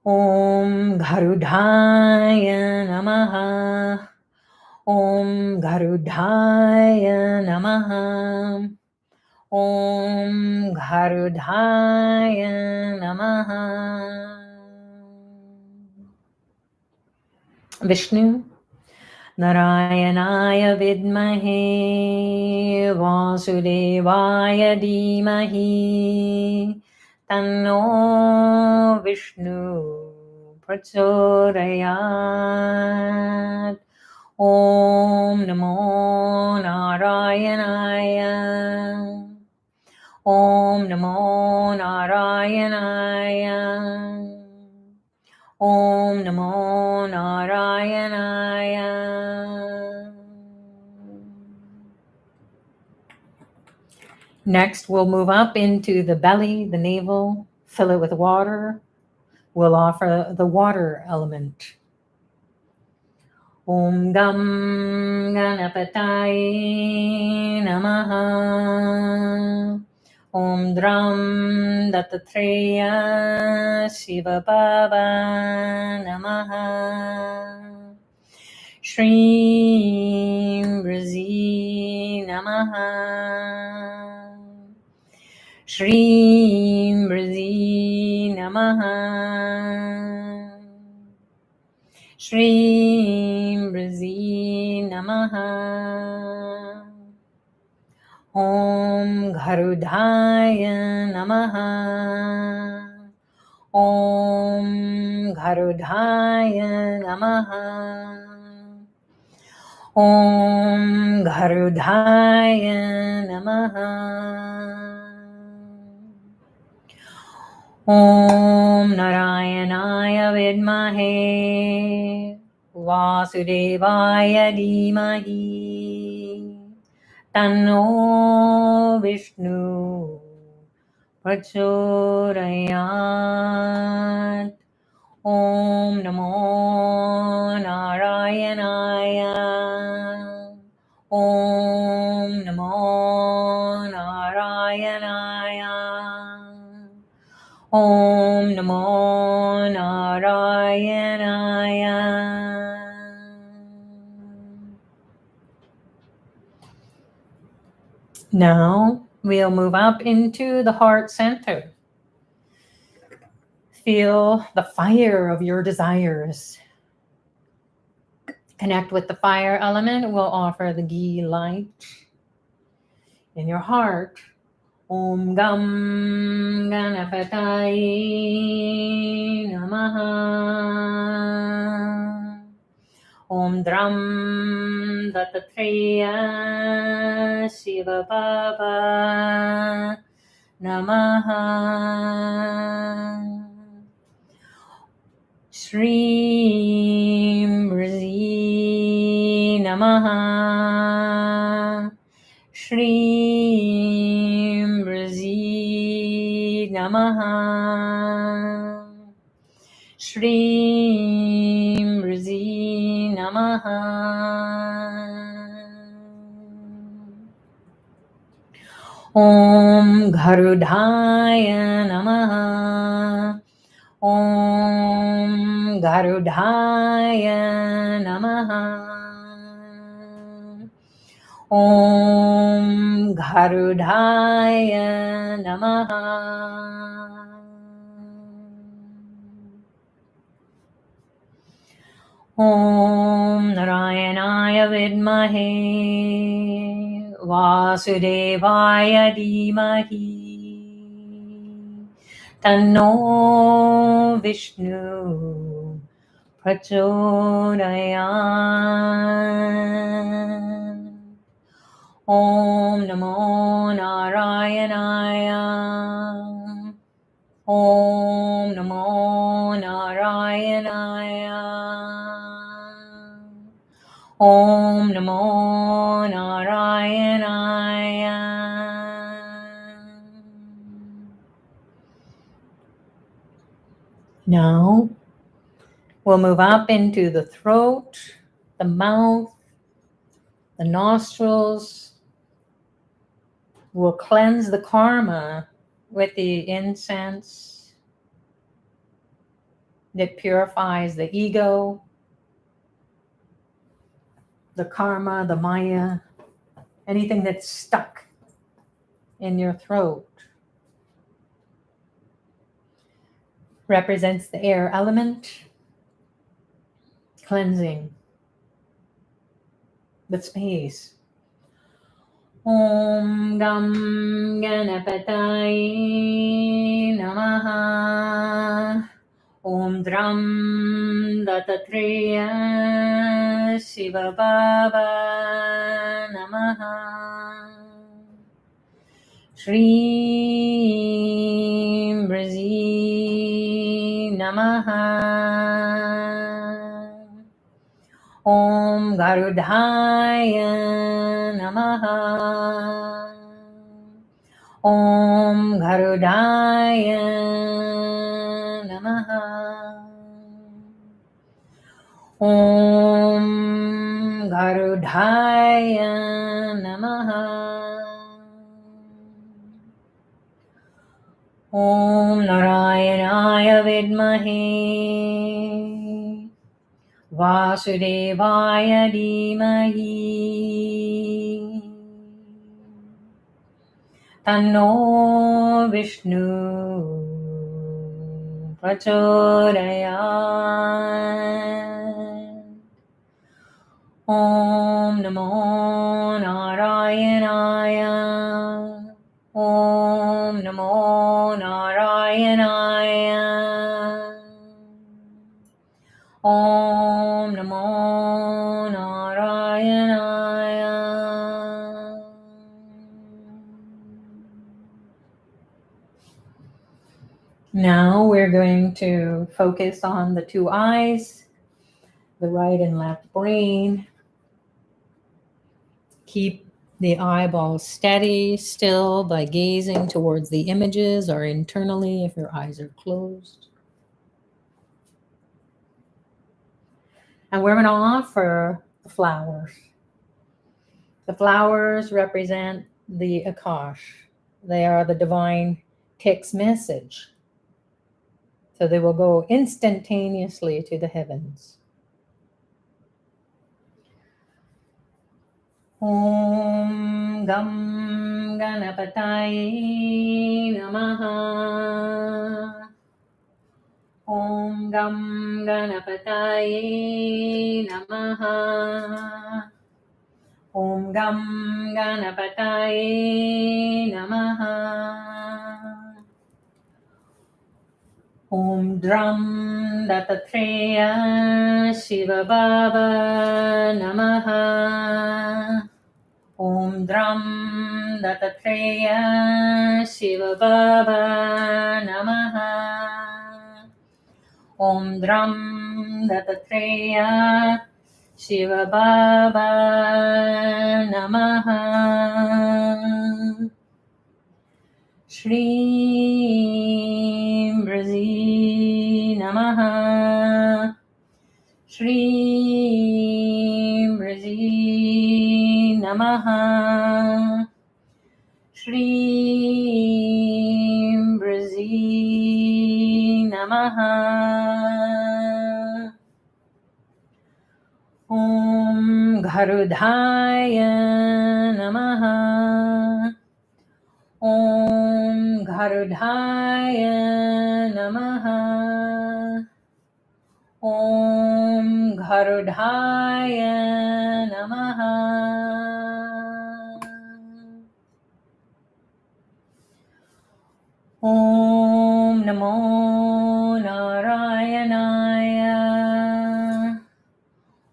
Om Garudaya Namaha. Om Garudaya Namaha. Om Garudaya Namaha. Vishnu. Narayanaya Vidmahe Vasudevaya Dhimahi Tanno Vishnu Prachodayat. Om Namo Narayanaya. Om Namo Narayanaya. Om Namo Narayanaya. Next, we'll move up into the belly, the navel, fill it with water. We'll offer the water element. Om Gam Ganapataye Namaha. Om Dram Dattatreya Shiva Baba Namaha. Shrim Brazi Namaha. Shrim Brazi Namaha. Shrim Brazi Namaha. Om Garudaya Namaha. Om Garudaya Namaha. Om Garudaya Namaha. Om Narayanaya Vidmahe Vasudevaya Dhimahi Tanno Vishnu Prachodayat. Om Namo Narayanaya. Om Namo Narayanaya. Om Namo Narayanaya. Now we'll move up into the heart center. Feel the fire of your desires. Connect with the fire element. We'll offer the ghee light in your heart. Om Gam Ganapataye Namaha. Om Dram Dattatreya Shiva Baba Namaha. Shrim Brazi Namaha. Shrim Brazi Namaha. Shrim Brazi Namaha. Om Garudaya Namaha. Om Garudaya Namaha. Om Garudaya Namaha. Om Narayanaya Vidmahe Vasudevaya Dhimahi Tanno Vishnu Prachodayat. Om Namo Narayanaya. Om Namo Narayanaya. Om Namo Narayanaya. Now we'll move up into the throat, the mouth, the nostrils. We'll cleanse the karma with the incense that purifies the ego, the karma, the maya, anything that's stuck in your throat. Represents the air element, cleansing the space. Om Gam Ganapataye Namaha. Om Dram Dattatreya Shiva Baba Namaha. Shri Brazi Namaha. Om Garudhaya Namaha. Om Garudhaya Namaha. Om Garudhaya Namaha. Om Narayanaya Vidmahe Vasudevaya Dhimahi Tanno Vishnu Prachodayat. Om Namo Narayanaya. Om Namo Narayanaya. Om Namo Narayanaya. Now we're going to focus on the two eyes, the right and left brain. Keep the eyeballs steady, still, by gazing towards the images or internally if your eyes are closed. And we're going to offer the flowers. The flowers represent the Akash. They are the divine text message. So they will go instantaneously to the heavens. Om Gam Ganapataye Namaha. Om Gam Ganapataye Namaha. Om Gam Ganapataye Namaha. Om Dram Dattatreya Shiva Baba Namaha. Om Dram Dattatreya Shiva Baba Namaha. Om Dram Dattatreya Shiva Baba Namaha. Shri Brazi Namaha. Shri Brazi Namaha. Shri Brazi Namaha. Om Garudhaya Namaha. Om Garudhaya Namaha. Om Garudhaya Namaha. Om Namo Narayanaya.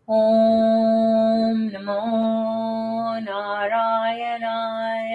Om Namo Narayanaya.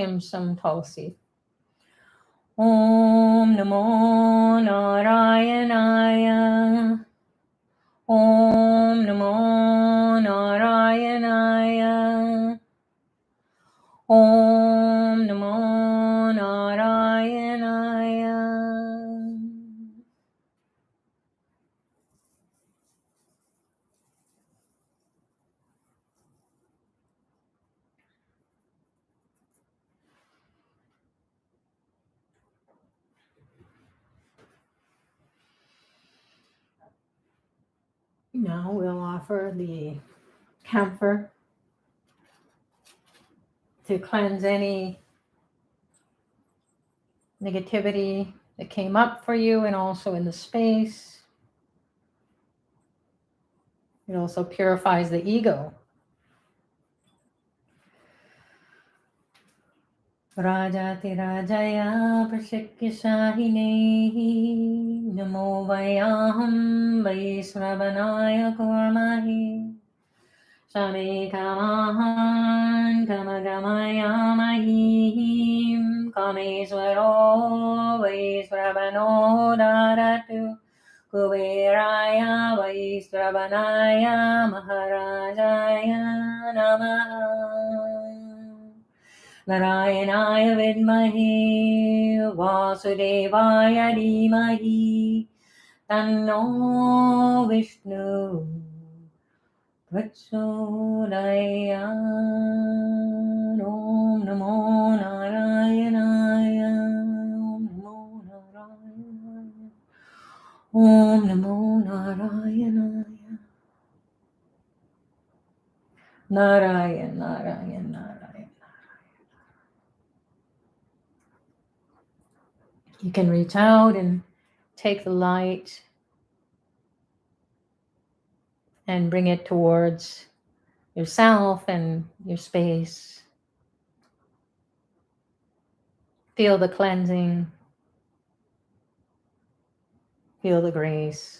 him some Tulsi. Om Namo Narayanaya. Om Namo Narayanaya. Om Namo Narayanaya. Now we'll offer the camphor to cleanse any negativity that came up for you and also in the space. It also purifies the ego. Rajati Rajaya Prashikya Shahinehi Namo Vayaham Vaisravanaya Kurmahi Shame Kamahan Kamagamayamahim Kameswaro Vaisravano Daratu Kuberaya Vaisravanaya Maharajaya Namaha Narayanaya Vidmahi Vasudevaya Dhimahi Tanno Vishnu Prachodayat. Om Namo Narayanaya. Om Namo Narayanaya. Narayan, Narayan, Narayan. You can reach out and take the light and bring it towards yourself and your space. Feel the cleansing. Feel the grace.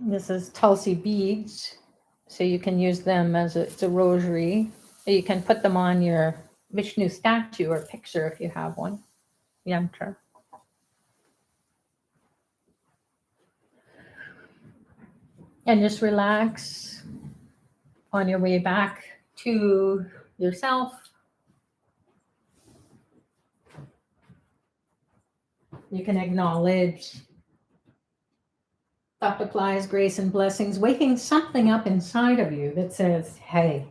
This is Tulsi beads, so you can use them as it's a rosary. Or you can put them on your Vishnu statue or picture if you have one. Yantra. And just relax on your way back to yourself. You can acknowledge Dr. Pillai's grace and blessings, waking something up inside of you that says, hey,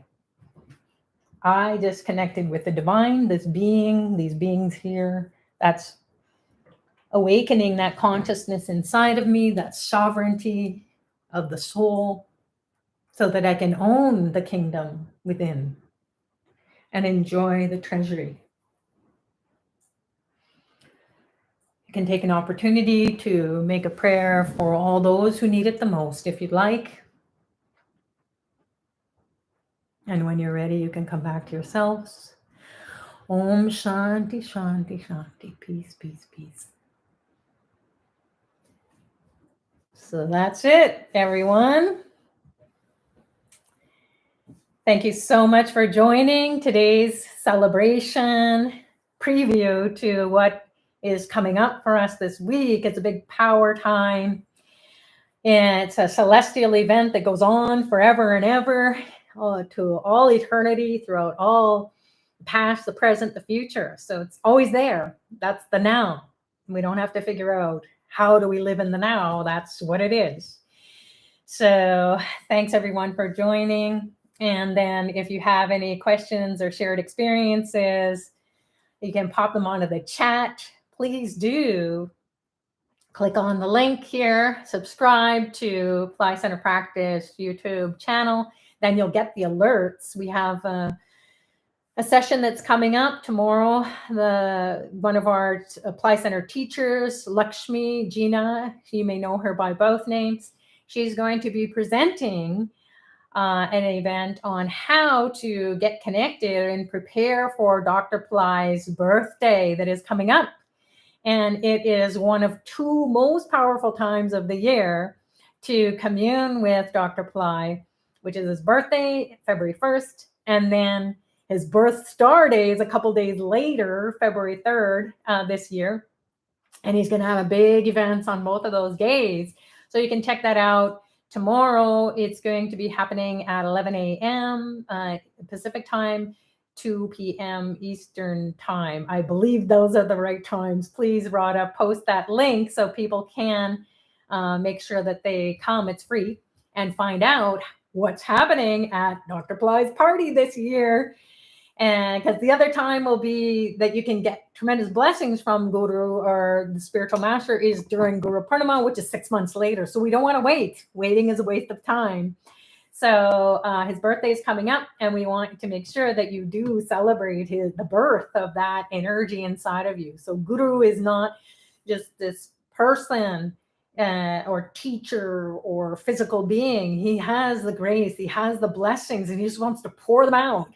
I just connected with the divine, this being, these beings here. That's awakening that consciousness inside of me, that sovereignty of the soul, so that I can own the kingdom within and enjoy the treasury. You can take an opportunity to make a prayer for all those who need it the most, if you'd like. And when you're ready, you can come back to yourselves. Om Shanti, Shanti, Shanti. Peace, peace, peace. So that's it, everyone. Thank you so much for joining today's celebration preview to what is coming up for us this week. It's a big power time. And it's a celestial event that goes on forever and ever to all eternity, throughout all the past, the present, the future. So it's always there. That's the now. We don't have to figure out how do we live in the now. That's what it is. So thanks everyone for joining. And then if you have any questions or shared experiences, you can pop them onto the chat please do click on the link here, subscribe to Pillai Center Practice YouTube channel. Then you'll get the alerts. We have a session that's coming up tomorrow. One of our Pillai Center teachers, Lakshmi, Gina, you may know her by both names. She's going to be presenting an event on how to get connected and prepare for Dr. Pillai's birthday that is coming up. And it is one of two most powerful times of the year to commune with Dr. Pillai, which is his birthday, February 1st, and then his birth star day is a couple days later, February 3rd this year. And he's going to have a big events on both of those days. So you can check that out. Tomorrow, it's going to be happening at 11 a.m. Pacific time, 2 p.m. Eastern time. I believe those are the right times. Please, Radha, post that link so people can make sure that they come. It's free and find out what's happening at Dr. Pillai's party this year. And because the other time will be that you can get tremendous blessings from Guru or the spiritual master is during Guru Purnima, which is 6 months later. So we don't want to wait. Waiting is a waste of time. So his birthday is coming up, and we want to make sure that you do celebrate the birth of that energy inside of you. So Guru is not just this person or teacher or physical being. He has the grace, he has the blessings, and he just wants to pour them out.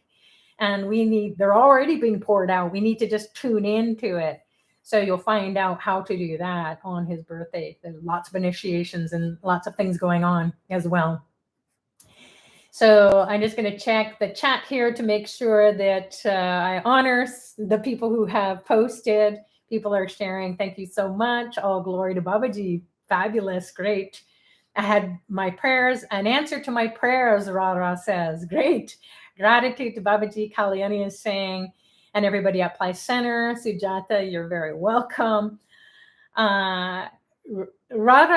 And they're already being poured out. We need to just tune into it. So you'll find out how to do that on his birthday. There's lots of initiations and lots of things going on as well. So I'm just going to check the chat here to make sure that I honor the people who have posted. People are sharing. Thank you so much. All glory to Babaji. Fabulous. Great. I had my prayers, an answer to my prayers, Radha says. Great. Gratitude to Babaji. Kalyani is saying, and everybody at Pillai Center. Sujata, you're very welcome. Radha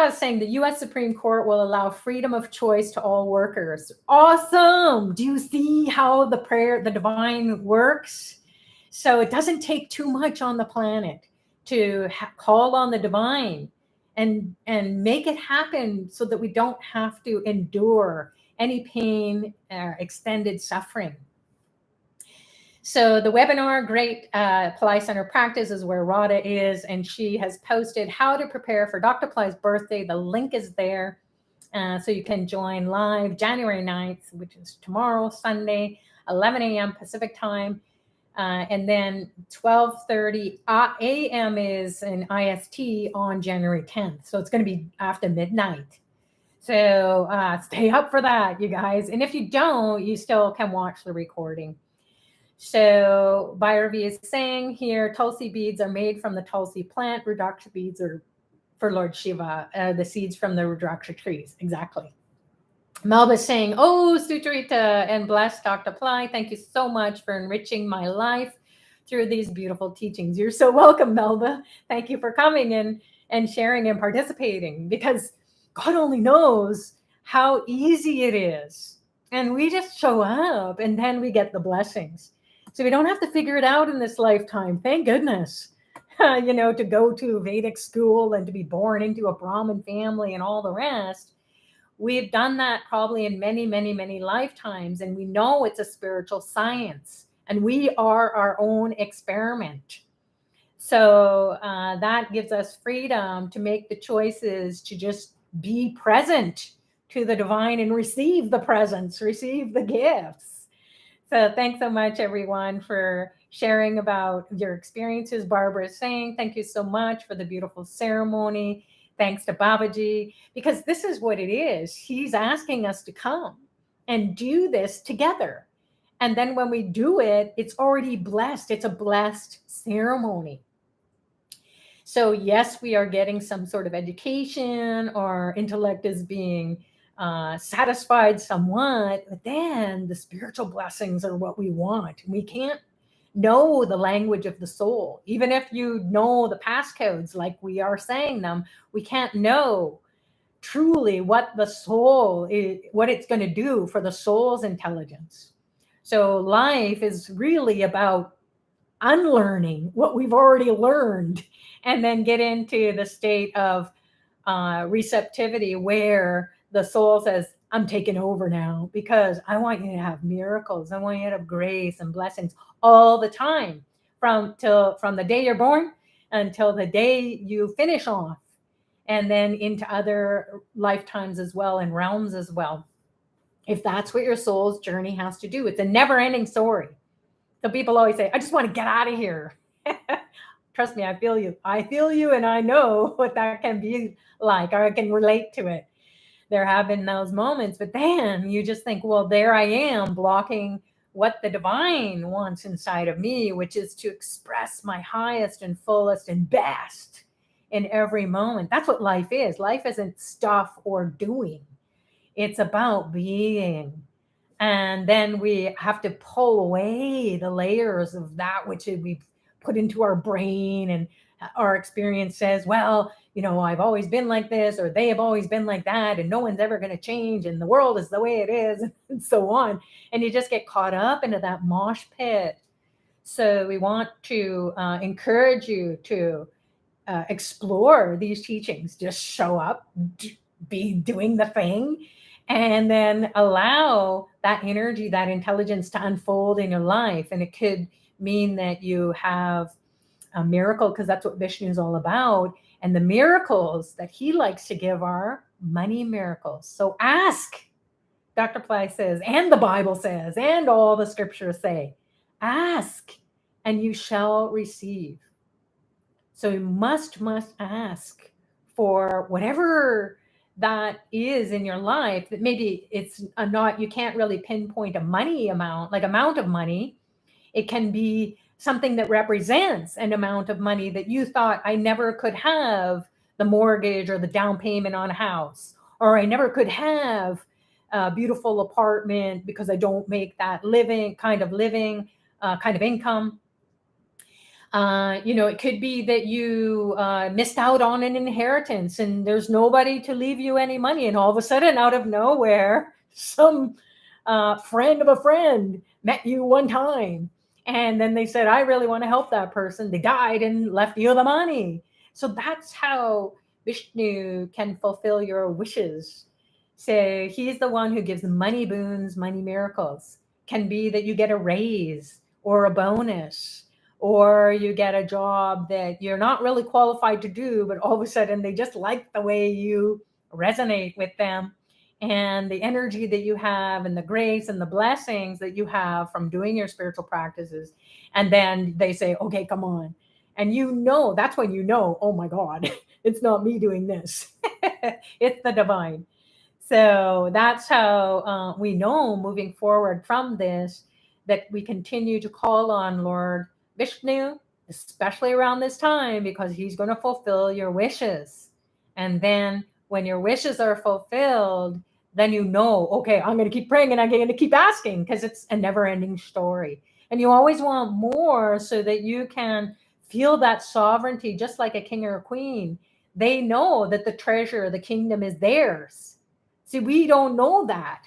is saying the U.S. Supreme Court will allow freedom of choice to all workers. Awesome. Do you see how the divine works? So it doesn't take too much on the planet to call on the divine and make it happen so that we don't have to endure any pain or extended suffering. So the webinar, Great Pillai Center Practice, is where Radha is, and she has posted how to prepare for Dr. Pillai's birthday. The link is there, so you can join live January 9th, which is tomorrow, Sunday, 11 a.m. Pacific time, and then 12:30 a.m. is an IST on January 10th. So it's going to be after midnight. So stay up for that, you guys. And if you don't, you still can watch the recording. So Bhairavi is saying here, Tulsi beads are made from the Tulsi plant. Rudraksha beads are for Lord Shiva, the seeds from the Rudraksha trees. Exactly. Melba is saying, oh, Sucharita and blessed Dr. Pillai. Thank you so much for enriching my life through these beautiful teachings. You're so welcome, Melba. Thank you for coming and sharing and participating, because God only knows how easy it is. And we just show up and then we get the blessings. So we don't have to figure it out in this lifetime. Thank goodness, to go to Vedic school and to be born into a Brahmin family and all the rest. We've done that probably in many, many, many lifetimes. And we know it's a spiritual science. And we are our own experiment. So that gives us freedom to make the choices to just be present to the divine and receive the presents, receive the gifts. So thanks so much, everyone, for sharing about your experiences. Barbara is saying, thank you so much for the beautiful ceremony. Thanks to Babaji, because this is what it is. He's asking us to come and do this together. And then when we do it, it's already blessed. It's a blessed ceremony. So yes, we are getting some sort of education, our intellect is being satisfied somewhat, but then the spiritual blessings are what we want. We can't know the language of the soul. Even if you know the passcodes, like we are saying them, we can't know truly what the soul is, what it's going to do for the soul's intelligence. So life is really about unlearning what we've already learned, and then get into the state of receptivity where the soul says, I'm taking over now because I want you to have miracles. I want you to have grace and blessings all the time from the day you're born until the day you finish off, and then into other lifetimes as well and realms as well. If that's what your soul's journey has to do, it's a never ending story. So people always say, I just want to get out of here. Trust me, I feel you. I feel you, and I know what that can be like, or I can relate to it. There have been those moments, but then you just think, well, there I am blocking what the divine wants inside of me, which is to express my highest and fullest and best in every moment. That's what life is. Life isn't stuff or doing. It's about being. And then we have to pull away the layers of that which we've put into our brain, and our experience says, well, I've always been like this, or they have always been like that, and no one's ever going to change, and the world is the way it is, and so on. And you just get caught up into that mosh pit. So we want to encourage you to explore these teachings. Just show up, be doing the thing, and then allow that energy, that intelligence to unfold in your life. And it could mean that you have a miracle, because that's what Vishnu is all about. And the miracles that he likes to give are money miracles. So ask, Dr. Pillai says, and the Bible says, and all the scriptures say, ask and you shall receive. So you must ask for whatever that is in your life. That maybe it's not, you can't really pinpoint a money amount, like amount of money. It can be something that represents an amount of money that you thought, I never could have the mortgage or the down payment on a house, or I never could have a beautiful apartment because I don't make that kind of income. It could be that you missed out on an inheritance and there's nobody to leave you any money. And all of a sudden, out of nowhere, some friend of a friend met you one time. And then they said, I really want to help that person. They died and left you the money. So that's how Vishnu can fulfill your wishes. So he's the one who gives money boons, money miracles. Can be that you get a raise or a bonus, or you get a job that you're not really qualified to do, but all of a sudden they just like the way you resonate with them, and the energy that you have, and the grace and the blessings that you have from doing your spiritual practices. And then they say, okay, come on. And that's when oh my God, it's not me doing this. It's the divine. So that's how we know moving forward from this, that we continue to call on Lord Vishnu, especially around this time, because he's going to fulfill your wishes. And then when your wishes are fulfilled, then okay, I'm going to keep praying and I'm going to keep asking, because it's a never-ending story. And you always want more so that you can feel that sovereignty, just like a king or a queen. They know that the treasure, the kingdom is theirs. See, we don't know that.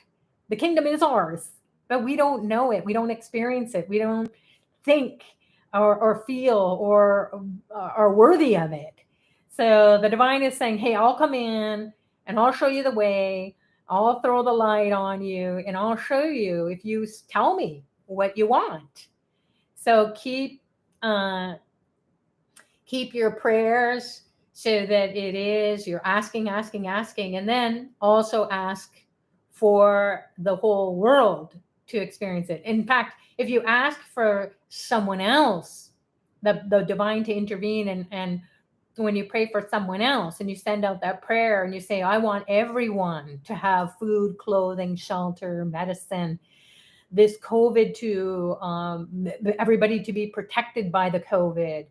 The kingdom is ours, but we don't know it. We don't experience it. We don't think or feel or are worthy of it. So the divine is saying, hey, I'll come in and I'll show you the way. I'll throw the light on you and I'll show you if you tell me what you want. So keep your prayers so that it is, you're asking, and then also ask for the whole world to experience it. In fact, if you ask for someone else, the divine to intervene, and when you pray for someone else and you send out that prayer and you say, I want everyone to have food, clothing, shelter, medicine, this COVID to everybody to be protected by the COVID,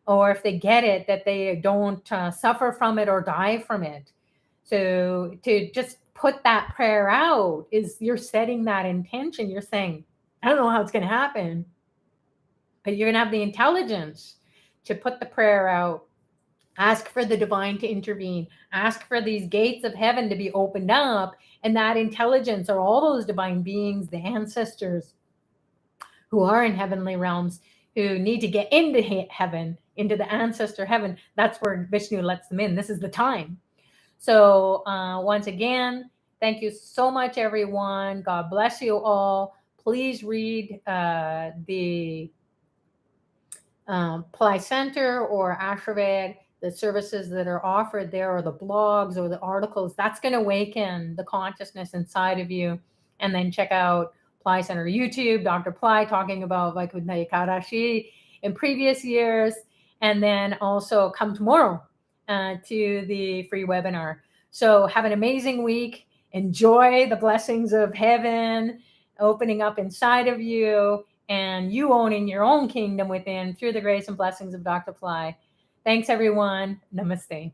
or if they get it, that they don't suffer from it or die from it. So to just put that prayer out is you're setting that intention. You're saying, I don't know how it's going to happen, but you're going to have the intelligence to put the prayer out. Ask for the divine to intervene. Ask for these gates of heaven to be opened up, and that intelligence, or all those divine beings, the ancestors who are in heavenly realms, who need to get into heaven, into the ancestor heaven. That's where Vishnu lets them in. This is the time. So once again, thank you so much, everyone. God bless you all. Please read the Pillai Center or Ashravid, the services that are offered there, or the blogs or the articles. That's going to awaken the consciousness inside of you. And then check out Pillai Center YouTube, Dr. Pillai talking about Vaikunta Ekadashi in previous years. And then also come tomorrow to the free webinar. So have an amazing week. Enjoy the blessings of heaven opening up inside of you, and you owning your own kingdom within through the grace and blessings of Dr. Pillai. Thanks, everyone. Namaste.